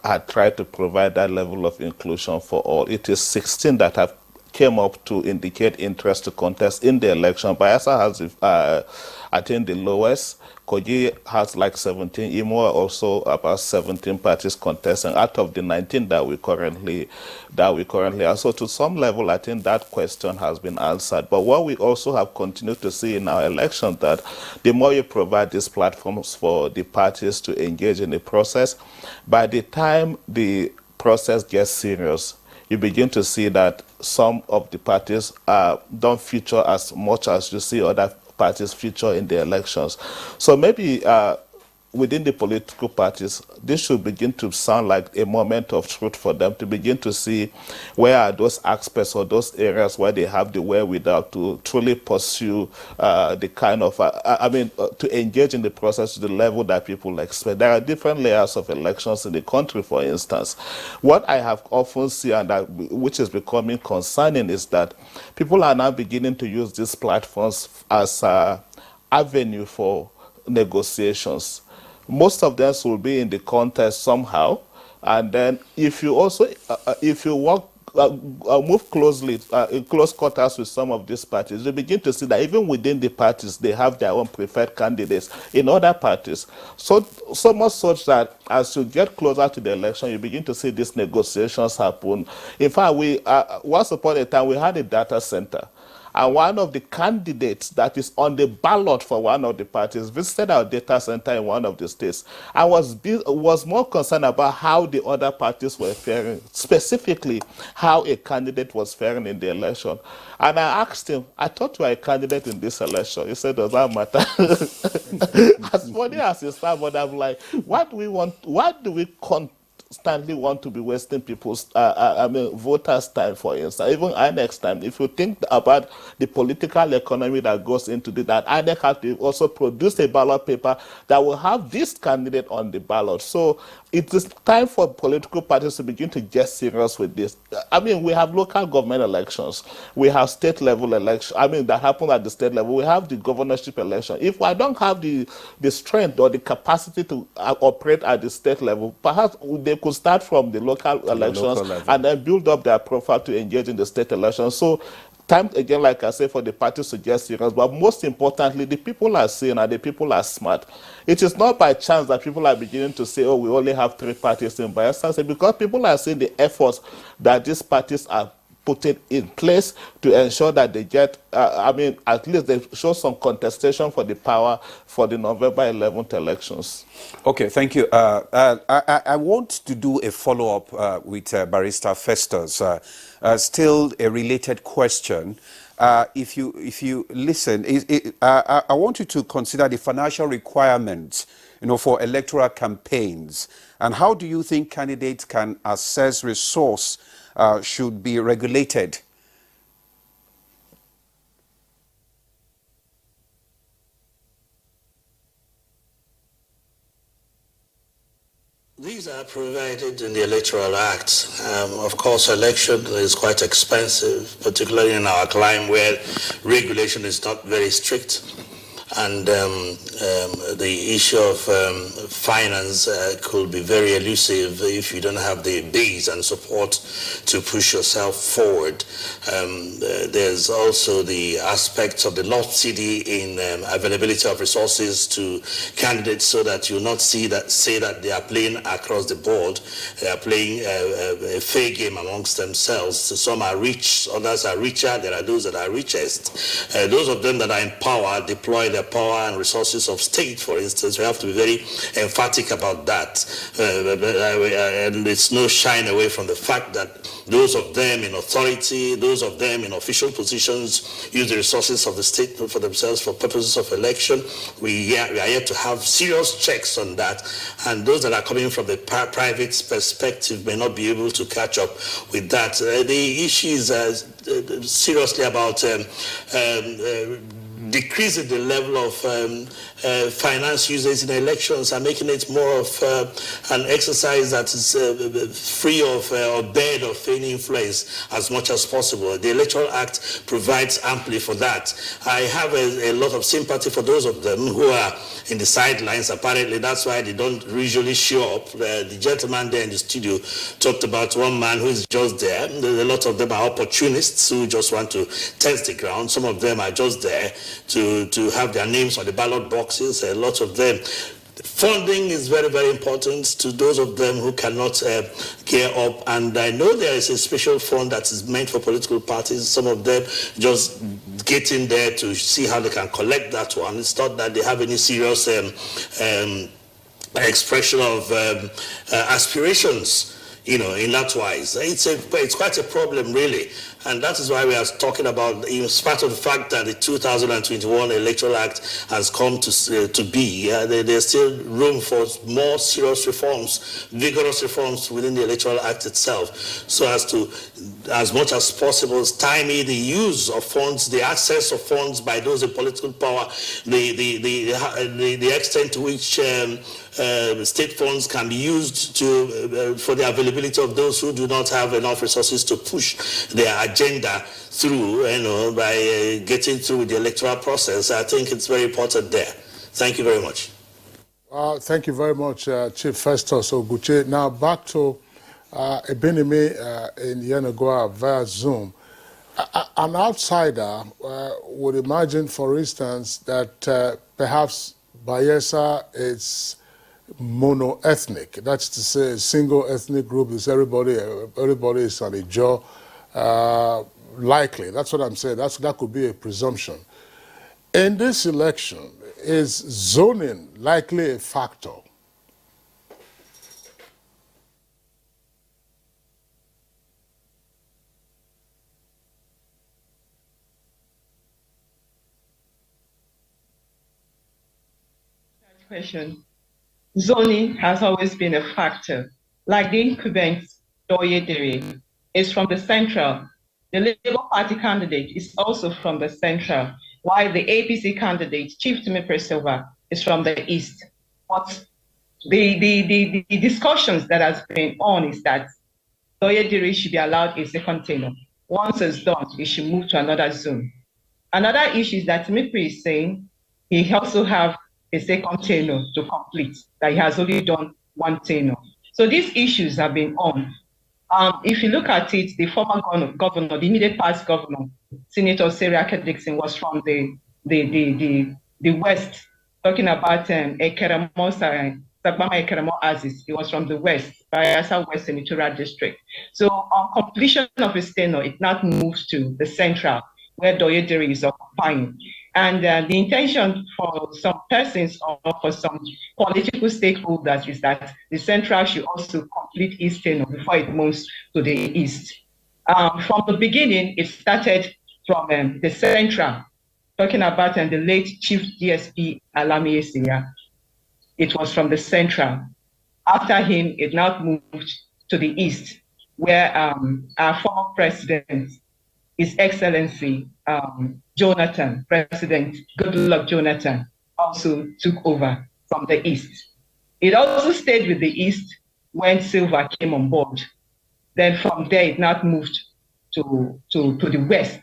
had tried to provide that level of inclusion for all. It is 16 that have came up to indicate interest to contest in the election. Bayelsa has, I think, the lowest. Kogi has like 17. Imo also about 17 parties contesting out of the 19 that we currently have. So to some level, I think that question has been answered. But what we also have continued to see in our election, that the more you provide these platforms for the parties to engage in the process, by the time the process gets serious, you begin to see that some of the parties don't feature as much as you see other parties feature in the elections. So maybe within the political parties, this should begin to sound like a moment of truth for them to begin to see where are those aspects or those areas where they have the wherewithal to truly pursue the kind of, to engage in the process to the level that people expect. There are different layers of elections in the country, for instance. What I have often seen, and which is becoming concerning, is that people are now beginning to use these platforms as an avenue for negotiations. Most of them will be in the contest somehow, and then if you also if you work move closely in close quarters with some of these parties, you begin to see that even within the parties they have their own preferred candidates in other parties. So much such that as you get closer to the election, you begin to see these negotiations happen. In fact, we once upon a time we had a data center. And one of the candidates that is on the ballot for one of the parties visited our data center in one of the states and was more concerned about how the other parties were faring, specifically how a candidate was faring in the election. And I asked him, I thought you were a candidate in this election. He said, does that matter? As funny as it sounds, but I'm like, what do we want? What do we constantly want to be wasting people's, voters' time, for instance, even INEC's time? If you think about the political economy that goes into that, INEC has to also produce a ballot paper that will have this candidate on the ballot. So it is time for political parties to begin to get serious with this. I mean, we have local government elections. We have state level elections. I mean, that happen at the state level. We have the governorship election. If I don't have the strength or the capacity to operate at the state level, perhaps they could start from the local elections and then build up their profile to engage in the state elections. So time again, like I say, for the parties to get serious, but most importantly, the people are seeing and the people are smart. It is not by chance that people are beginning to say, oh, we only have 3 parties in Bayelsa, because people are seeing the efforts that these parties are putting in place to ensure that they get, at least they show some contestation for the power for the November 11th elections. Okay, thank you. I want to do a follow-up with Barrister Festus. Still a related question. If you listen, I want you to consider the financial requirements, for electoral campaigns, and how do you think candidates can assess resource should be regulated? These are provided in the Electoral Act. Of course, election is quite expensive, particularly in our climate where regulation is not very strict. And the issue of finance could be very elusive if you don't have the base and support to push yourself forward. There's also the aspects of the subsidy in availability of resources to candidates, so that you'll not say that they are playing across the board. They are playing a fair game amongst themselves. So some are rich, others are richer. There are those that are richest. Those of them that are in power deploy their power and resources of state, for instance. We have to be very emphatic about that. And it's no shying away from the fact that those of them in authority, those of them in official positions use the resources of the state for themselves for purposes of election. We are yet to have serious checks on that. And those that are coming from the private perspective may not be able to catch up with that. The issue is seriously about decreasing the level of finance usage in elections and making it more of an exercise that is free of or dead of any influence as much as possible. The Electoral Act provides amply for that. I have a lot of sympathy for those of them who are in the sidelines. Apparently, that's why they don't usually show up. The gentleman there in the studio talked about one man who is just there. A lot of them are opportunists who just want to test the ground. Some of them are just there to have their names on the ballot boxes. A lot of them. Funding is very, very important to those of them who cannot gear up. And I know there is a special fund that is meant for political parties. Some of them just get in there to see how they can collect that one. It's not that they have any serious expression of aspirations, you know, in that wise. It's quite a problem, really. And that is why we are talking about, in spite of the fact that the 2021 Electoral Act has come to be, there's still room for more serious reforms, vigorous reforms within the Electoral Act itself, so as to, as much as possible, stymie the use of funds, the access of funds by those in political power, the extent to which state funds can be used for the availability of those who do not have enough resources to push their agenda through, you know, by getting through with the electoral process. I think it's very important there. Thank you very much. Thank you very much, Chief Festus Oguche. Now back to Ebenimi in Yenagoa via Zoom. An outsider would imagine, for instance, that perhaps Bayelsa is mono-ethnic. That's to say, a single ethnic group is everybody is on a jaw. Likely, that's what I'm saying. That could be a presumption. In this election, is zoning likely a factor? Question. Zoning has always been a factor. Like the incumbent Doyedere is from the central. The Labour Party candidate is also from the central, while the APC candidate, Chief Timothy Silva, is from the east. But the discussions that has been on is that Doyedere should be allowed a second tenure. Once it's done, it should move to another zone. Another issue is that Timothy is saying he also have a second tenure to complete, that he has only done one tenure. So these issues have been on. If you look at it, the former governor, the immediate past governor, Senator Sarah Dixon, was from the west, talking about Sagbama Ekeremo Aziz. He was from the west, Bayelsa West Senatorial District. So on completion of his tenure, it now moves to the central, where Doyedere is occupying. And the intention for some persons or for some political stakeholders is that the central should also complete its tenure before it moves to the east. From the beginning, it started from the central, talking about the late Chief DSP Alami Esiya. It was from the central. After him, it now moved to the east, where our former president, His Excellency Jonathan, President Goodluck Jonathan, also took over from the east. It also stayed with the east when Silva came on board. Then from there, it now moved to the west,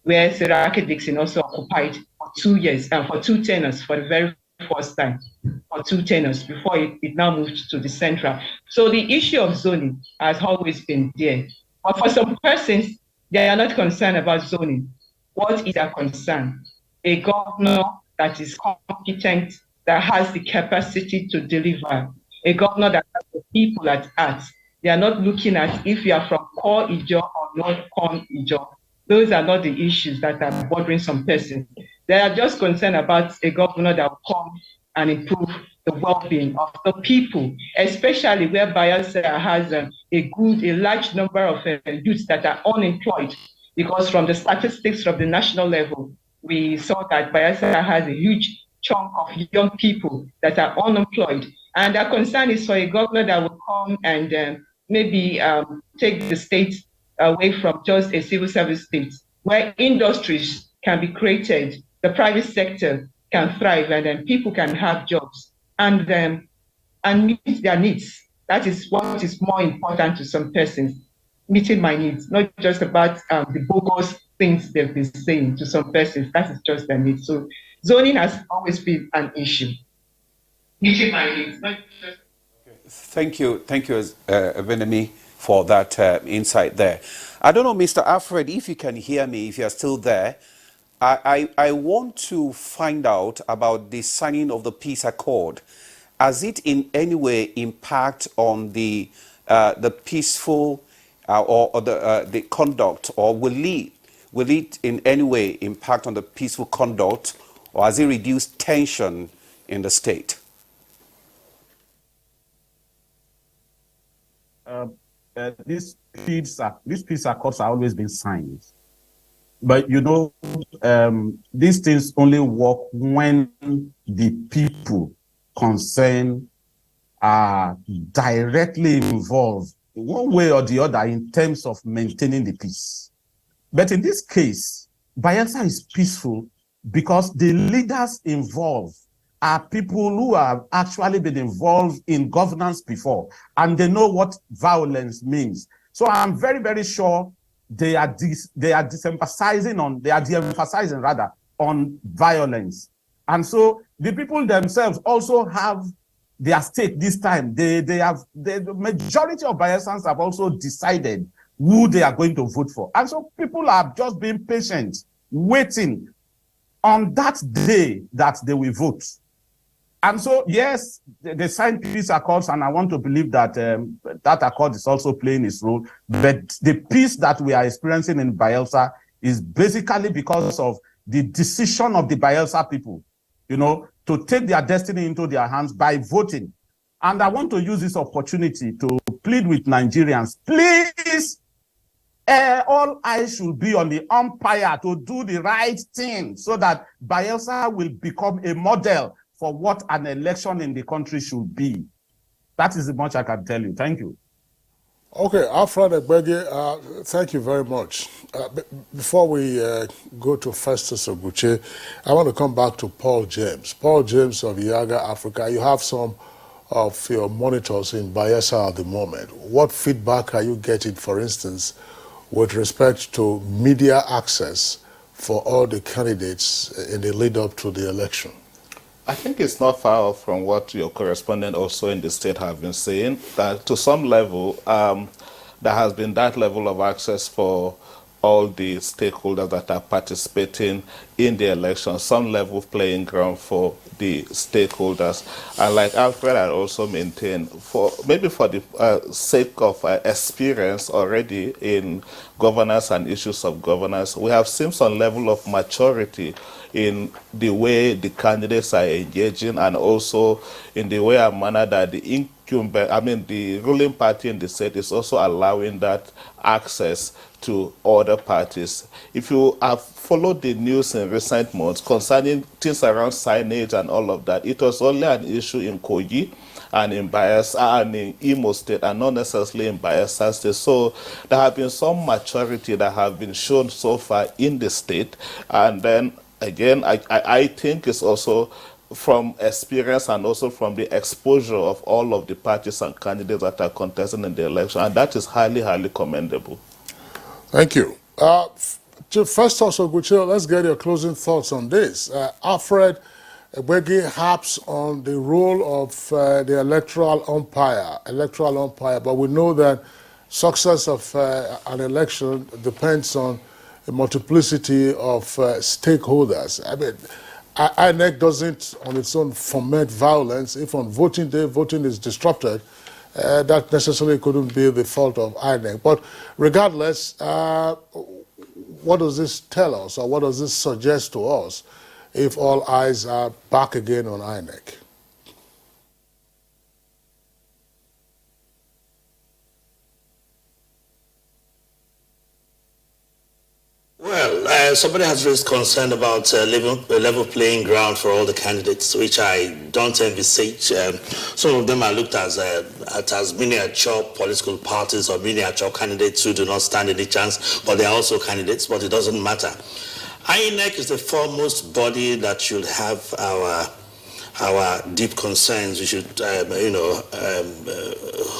where Serake Dixon also occupied for 2 years, for 2 tenures for the very first time, for 2 tenures, before it now moved to the central. So the issue of zoning has always been there. But for some persons, they are not concerned about zoning. What is their concern? A governor that is competent, that has the capacity to deliver. A governor that has the people at heart. They are not looking at if you are from Core Ijo or not Core Ijo. Those are not the issues that are bothering some persons. They are just concerned about a governor that will come and improve the well-being of the people, especially where Bayelsa has a large number of youths that are unemployed, because from the statistics from the national level, we saw that Bayelsa has a huge chunk of young people that are unemployed. And their concern is for a governor that will come and maybe take the state away from just a civil service state, where industries can be created, the private sector can thrive, and then people can have jobs and meet their needs. That is what is more important to some persons, meeting my needs, not just about the bogus things they've been saying to some persons. That is just their needs. So zoning has always been an issue. Meeting my needs, not just... Thank you, Benemi, for that insight there. I don't know, Mr. Alfred, if you can hear me, if you're still there. I want to find out about the signing of the peace accord. Has it in any way impact on the peaceful or the conduct, or will it in any way impact on the peaceful conduct, or has it reduced tension in the state? These peace accords have always been signed. But these things only work when the people concerned are directly involved one way or the other in terms of maintaining the peace. But in this case, Bayelsa is peaceful because the leaders involved are people who have actually been involved in governance before, and they know what violence means. So I'm very, very sure they are de-emphasizing on violence. And so the people themselves also have their stake this time. The majority of Bayelsans have also decided who they are going to vote for. And so people are just being patient, waiting on that day that they will vote. And so, yes, they signed peace accords, and I want to believe that that accord is also playing its role. But the peace that we are experiencing in Bayelsa is basically because of the decision of the Bayelsa people, to take their destiny into their hands by voting. And I want to use this opportunity to plead with Nigerians, please, all eyes should be on the umpire to do the right thing so that Bayelsa will become a model for what an election in the country should be. That is much I can tell you. Thank you. Okay, Alfred Egbege, thank you very much. Before we go to Festus Oguche, I want to come back to Paul James. Paul James of Yaga Africa, you have some of your monitors in Bayelsa at the moment. What feedback are you getting, for instance, with respect to media access for all the candidates in the lead up to the election? I think it's not far off from what your correspondent also in the state have been saying, that to some level, there has been that level of access for all the stakeholders that are participating in the election, some level of playing ground for the stakeholders. And like Alfred had also maintained, maybe for the sake of experience already in governance and issues of governance, we have seen some level of maturity in the way the candidates are engaging, and also in the way and manner that the ruling party in the state is also allowing that access to other parties. If you have followed the news in recent months concerning things around signage and all of that, it was only an issue in Kogi and in Bayelsa and in Imo State, and not necessarily in Bayelsa State. So there have been some maturity that have been shown so far in the state. And then again, I think it's also from experience and also from the exposure of all of the parties and candidates that are contesting in the election, and that is highly, highly commendable. Thank you. First also, Guccio, let's get your closing thoughts on this. Alfred Egbege harps on the role of the electoral umpire, but we know that success of an election depends on a multiplicity of stakeholders. I mean, INEC doesn't on its own foment violence. If on voting day voting is disrupted, that necessarily couldn't be the fault of INEC. But regardless, what does this tell us, or what does this suggest to us if all eyes are back again on INEC? Well, somebody has raised concern about a level playing ground for all the candidates, which I don't envisage. Some of them are looked at as miniature political parties or miniature candidates who do not stand any chance, but they are also candidates, but it doesn't matter. INEC is the foremost body that should have our deep concerns. We should,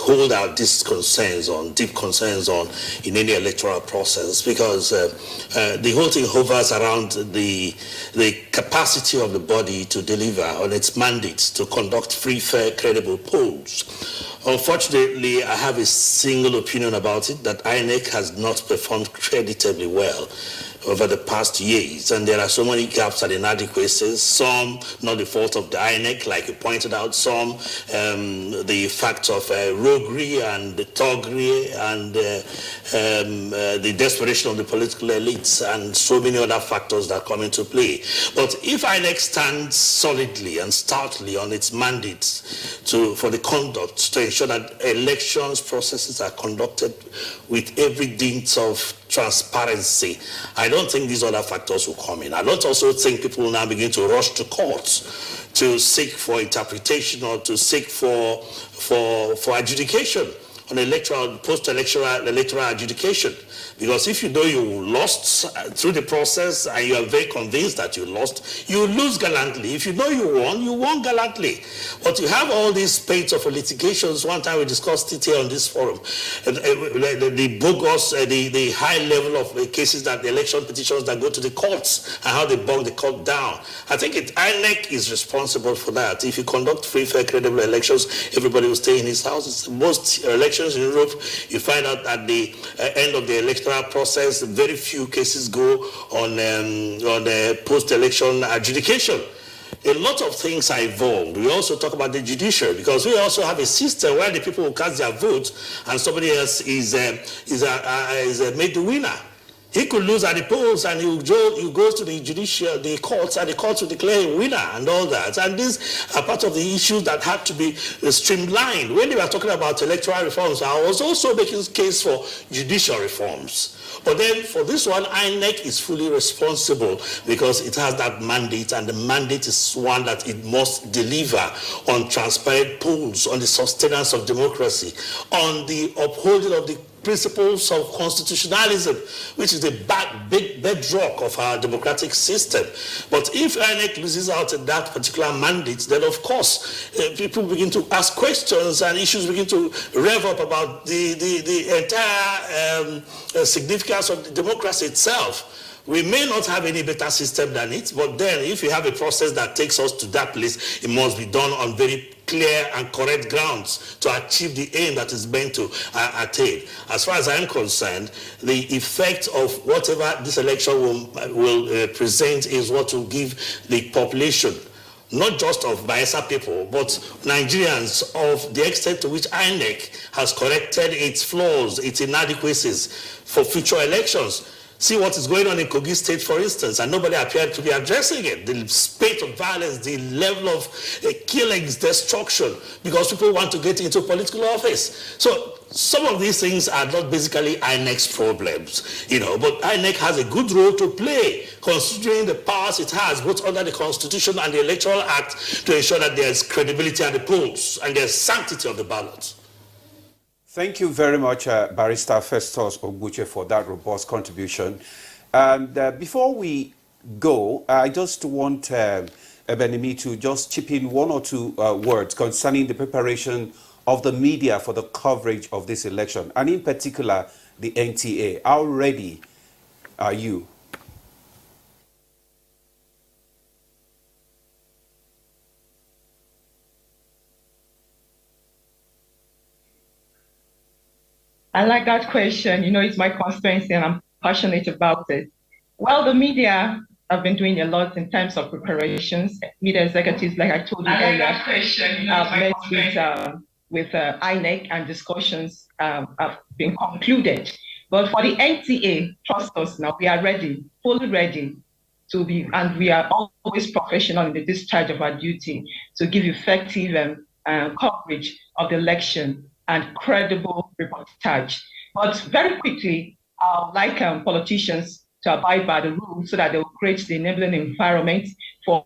hold our deep concerns on in any electoral process, because the whole thing hovers around the capacity of the body to deliver on its mandates to conduct free, fair, credible polls. Unfortunately, I have a single opinion about it, that INEC has not performed creditably well over the past years, and there are so many gaps and inadequacies, some not the fault of the INEC, like you pointed out, some the fact of roguery and thuggery and the desperation of the political elites and so many other factors that come into play. But if INEC stands solidly and stoutly on its mandates for the conduct, to ensure that elections processes are conducted with every dint of transparency, I don't think these other factors will come in. I don't also think people will now begin to rush to courts to seek for interpretation or to seek for adjudication on post-electoral adjudication. Because if you know you lost through the process and you are very convinced that you lost, you lose gallantly. If you know you won gallantly. But you have all these spate of litigations. One time we discussed it here on this forum. The bogus, the high level of cases, that the election petitions that go to the courts and how they bog the court down. I think INEC is responsible for that. If you conduct free, fair, credible elections, everybody will stay in his houses. Most elections in Europe, you find out at the end of the electoral process, very few cases go on post-election adjudication. A lot of things are involved. We also talk about the judiciary, because we also have a system where the people will cast their vote and somebody else is made the winner. He could lose at the polls and he goes to the courts, and the courts will declare a winner and all that. And these are part of the issues that had to be streamlined. When they were talking about electoral reforms, I was also making a case for judicial reforms. But then for this one, INEC is fully responsible because it has that mandate, and the mandate is one that it must deliver on transparent polls, on the sustenance of democracy, on the upholding of the principles of constitutionalism, which is the big bedrock of our democratic system. But if INEC loses out in that particular mandate, then of course people begin to ask questions and issues begin to rev up about the entire significance of the democracy itself. We may not have any better system than it, but then if you have a process that takes us to that place, it must be done on very clear and correct grounds to achieve the aim that is meant to attain. As far as I'm concerned, the effect of whatever this election will present is what will give the population, not just of Bayelsa people, but Nigerians, of the extent to which INEC has corrected its flaws, its inadequacies for future elections. See what is going on in Kogi State, for instance, and nobody appeared to be addressing it. The spate of violence, the level of killings, destruction, because people want to get into political office. So some of these things are not basically INEC's problems, but INEC has a good role to play, considering the powers it has, both under the Constitution and the Electoral Act, to ensure that there's credibility at the polls and there's sanctity of the ballot. Thank you very much, Barrister Festus Ogbuche, for that robust contribution. And before we go, I just want Ebenimi to just chip in one or two words concerning the preparation of the media for the coverage of this election, and in particular, the NTA. How ready are you? I like that question. It's my constituency and I'm passionate about it. Well, the media have been doing a lot in terms of preparations. Media executives, like I told you earlier, have met with INEC, and discussions have been concluded. But for the NTA, trust us now, we are ready, fully ready to be, and we are always professional in the discharge of our duty to give effective coverage of the election and credible reportage. But very quickly, I would like politicians to abide by the rules so that they will create the enabling environment for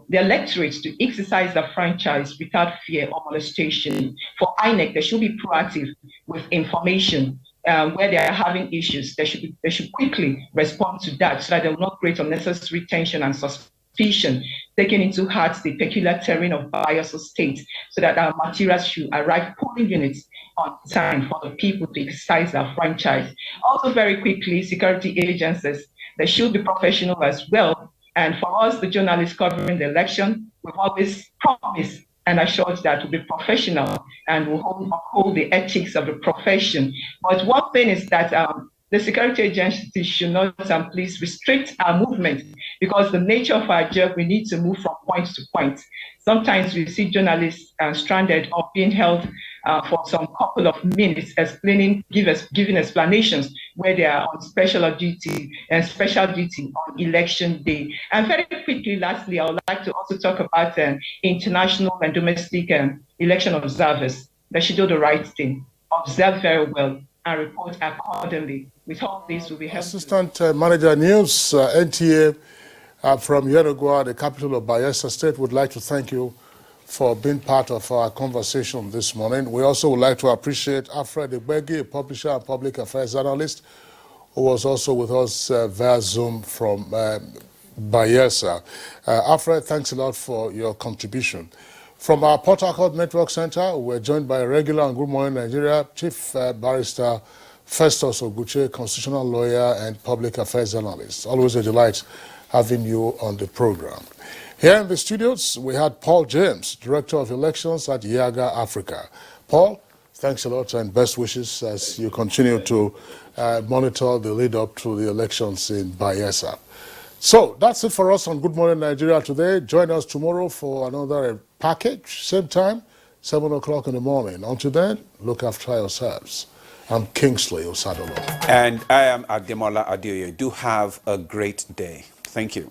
the electorate to exercise their franchise without fear or molestation. For INEC, they should be proactive with information where they are having issues, they should quickly respond to that so that they will not create unnecessary tension and suspicion, taking into heart the peculiar terrain of Bayelsa State, so that our materials should arrive polling units on time for the people to exercise their franchise. Also, very quickly, security agencies, they should be professional as well. And for us, the journalists covering the election, we've always promised and assured that we'll be professional and we'll uphold the ethics of the profession. But one thing is that the security agencies should not please restrict our movement, because the nature of our job, we need to move from point to point. Sometimes we see journalists stranded or being held for some couple of minutes, giving explanations where they are on special duty on election day. And very quickly, lastly, I would like to also talk about international and domestic election observers. They should do the right thing, observe very well, and report accordingly. With all this, will be helpful. Assistant Manager News, NTA from Yenagoa, the capital of Bayelsa State, would like to thank you for being part of our conversation this morning. We also would like to appreciate Alfred Igbegi, a publisher and public affairs analyst, who was also with us via Zoom from Bayelsa. Alfred, thanks a lot for your contribution. From our Port Harcourt Network Center, we're joined by regular on Good Morning Nigeria, Chief Barrister Festus Oguche, constitutional lawyer and public affairs analyst. Always a delight having you on the program. Here in the studios, we had Paul James, Director of Elections at Yaga Africa. Paul, thanks a lot and best wishes as you continue to monitor the lead up to the elections in Bayelsa. So that's it for us on Good Morning Nigeria today. Join us tomorrow for another package, same time, 7 o'clock in the morning. Until then, look after yourselves. I'm Kingsley Osadolo. And I am Ademola Adeoye. Do have a great day. Thank you.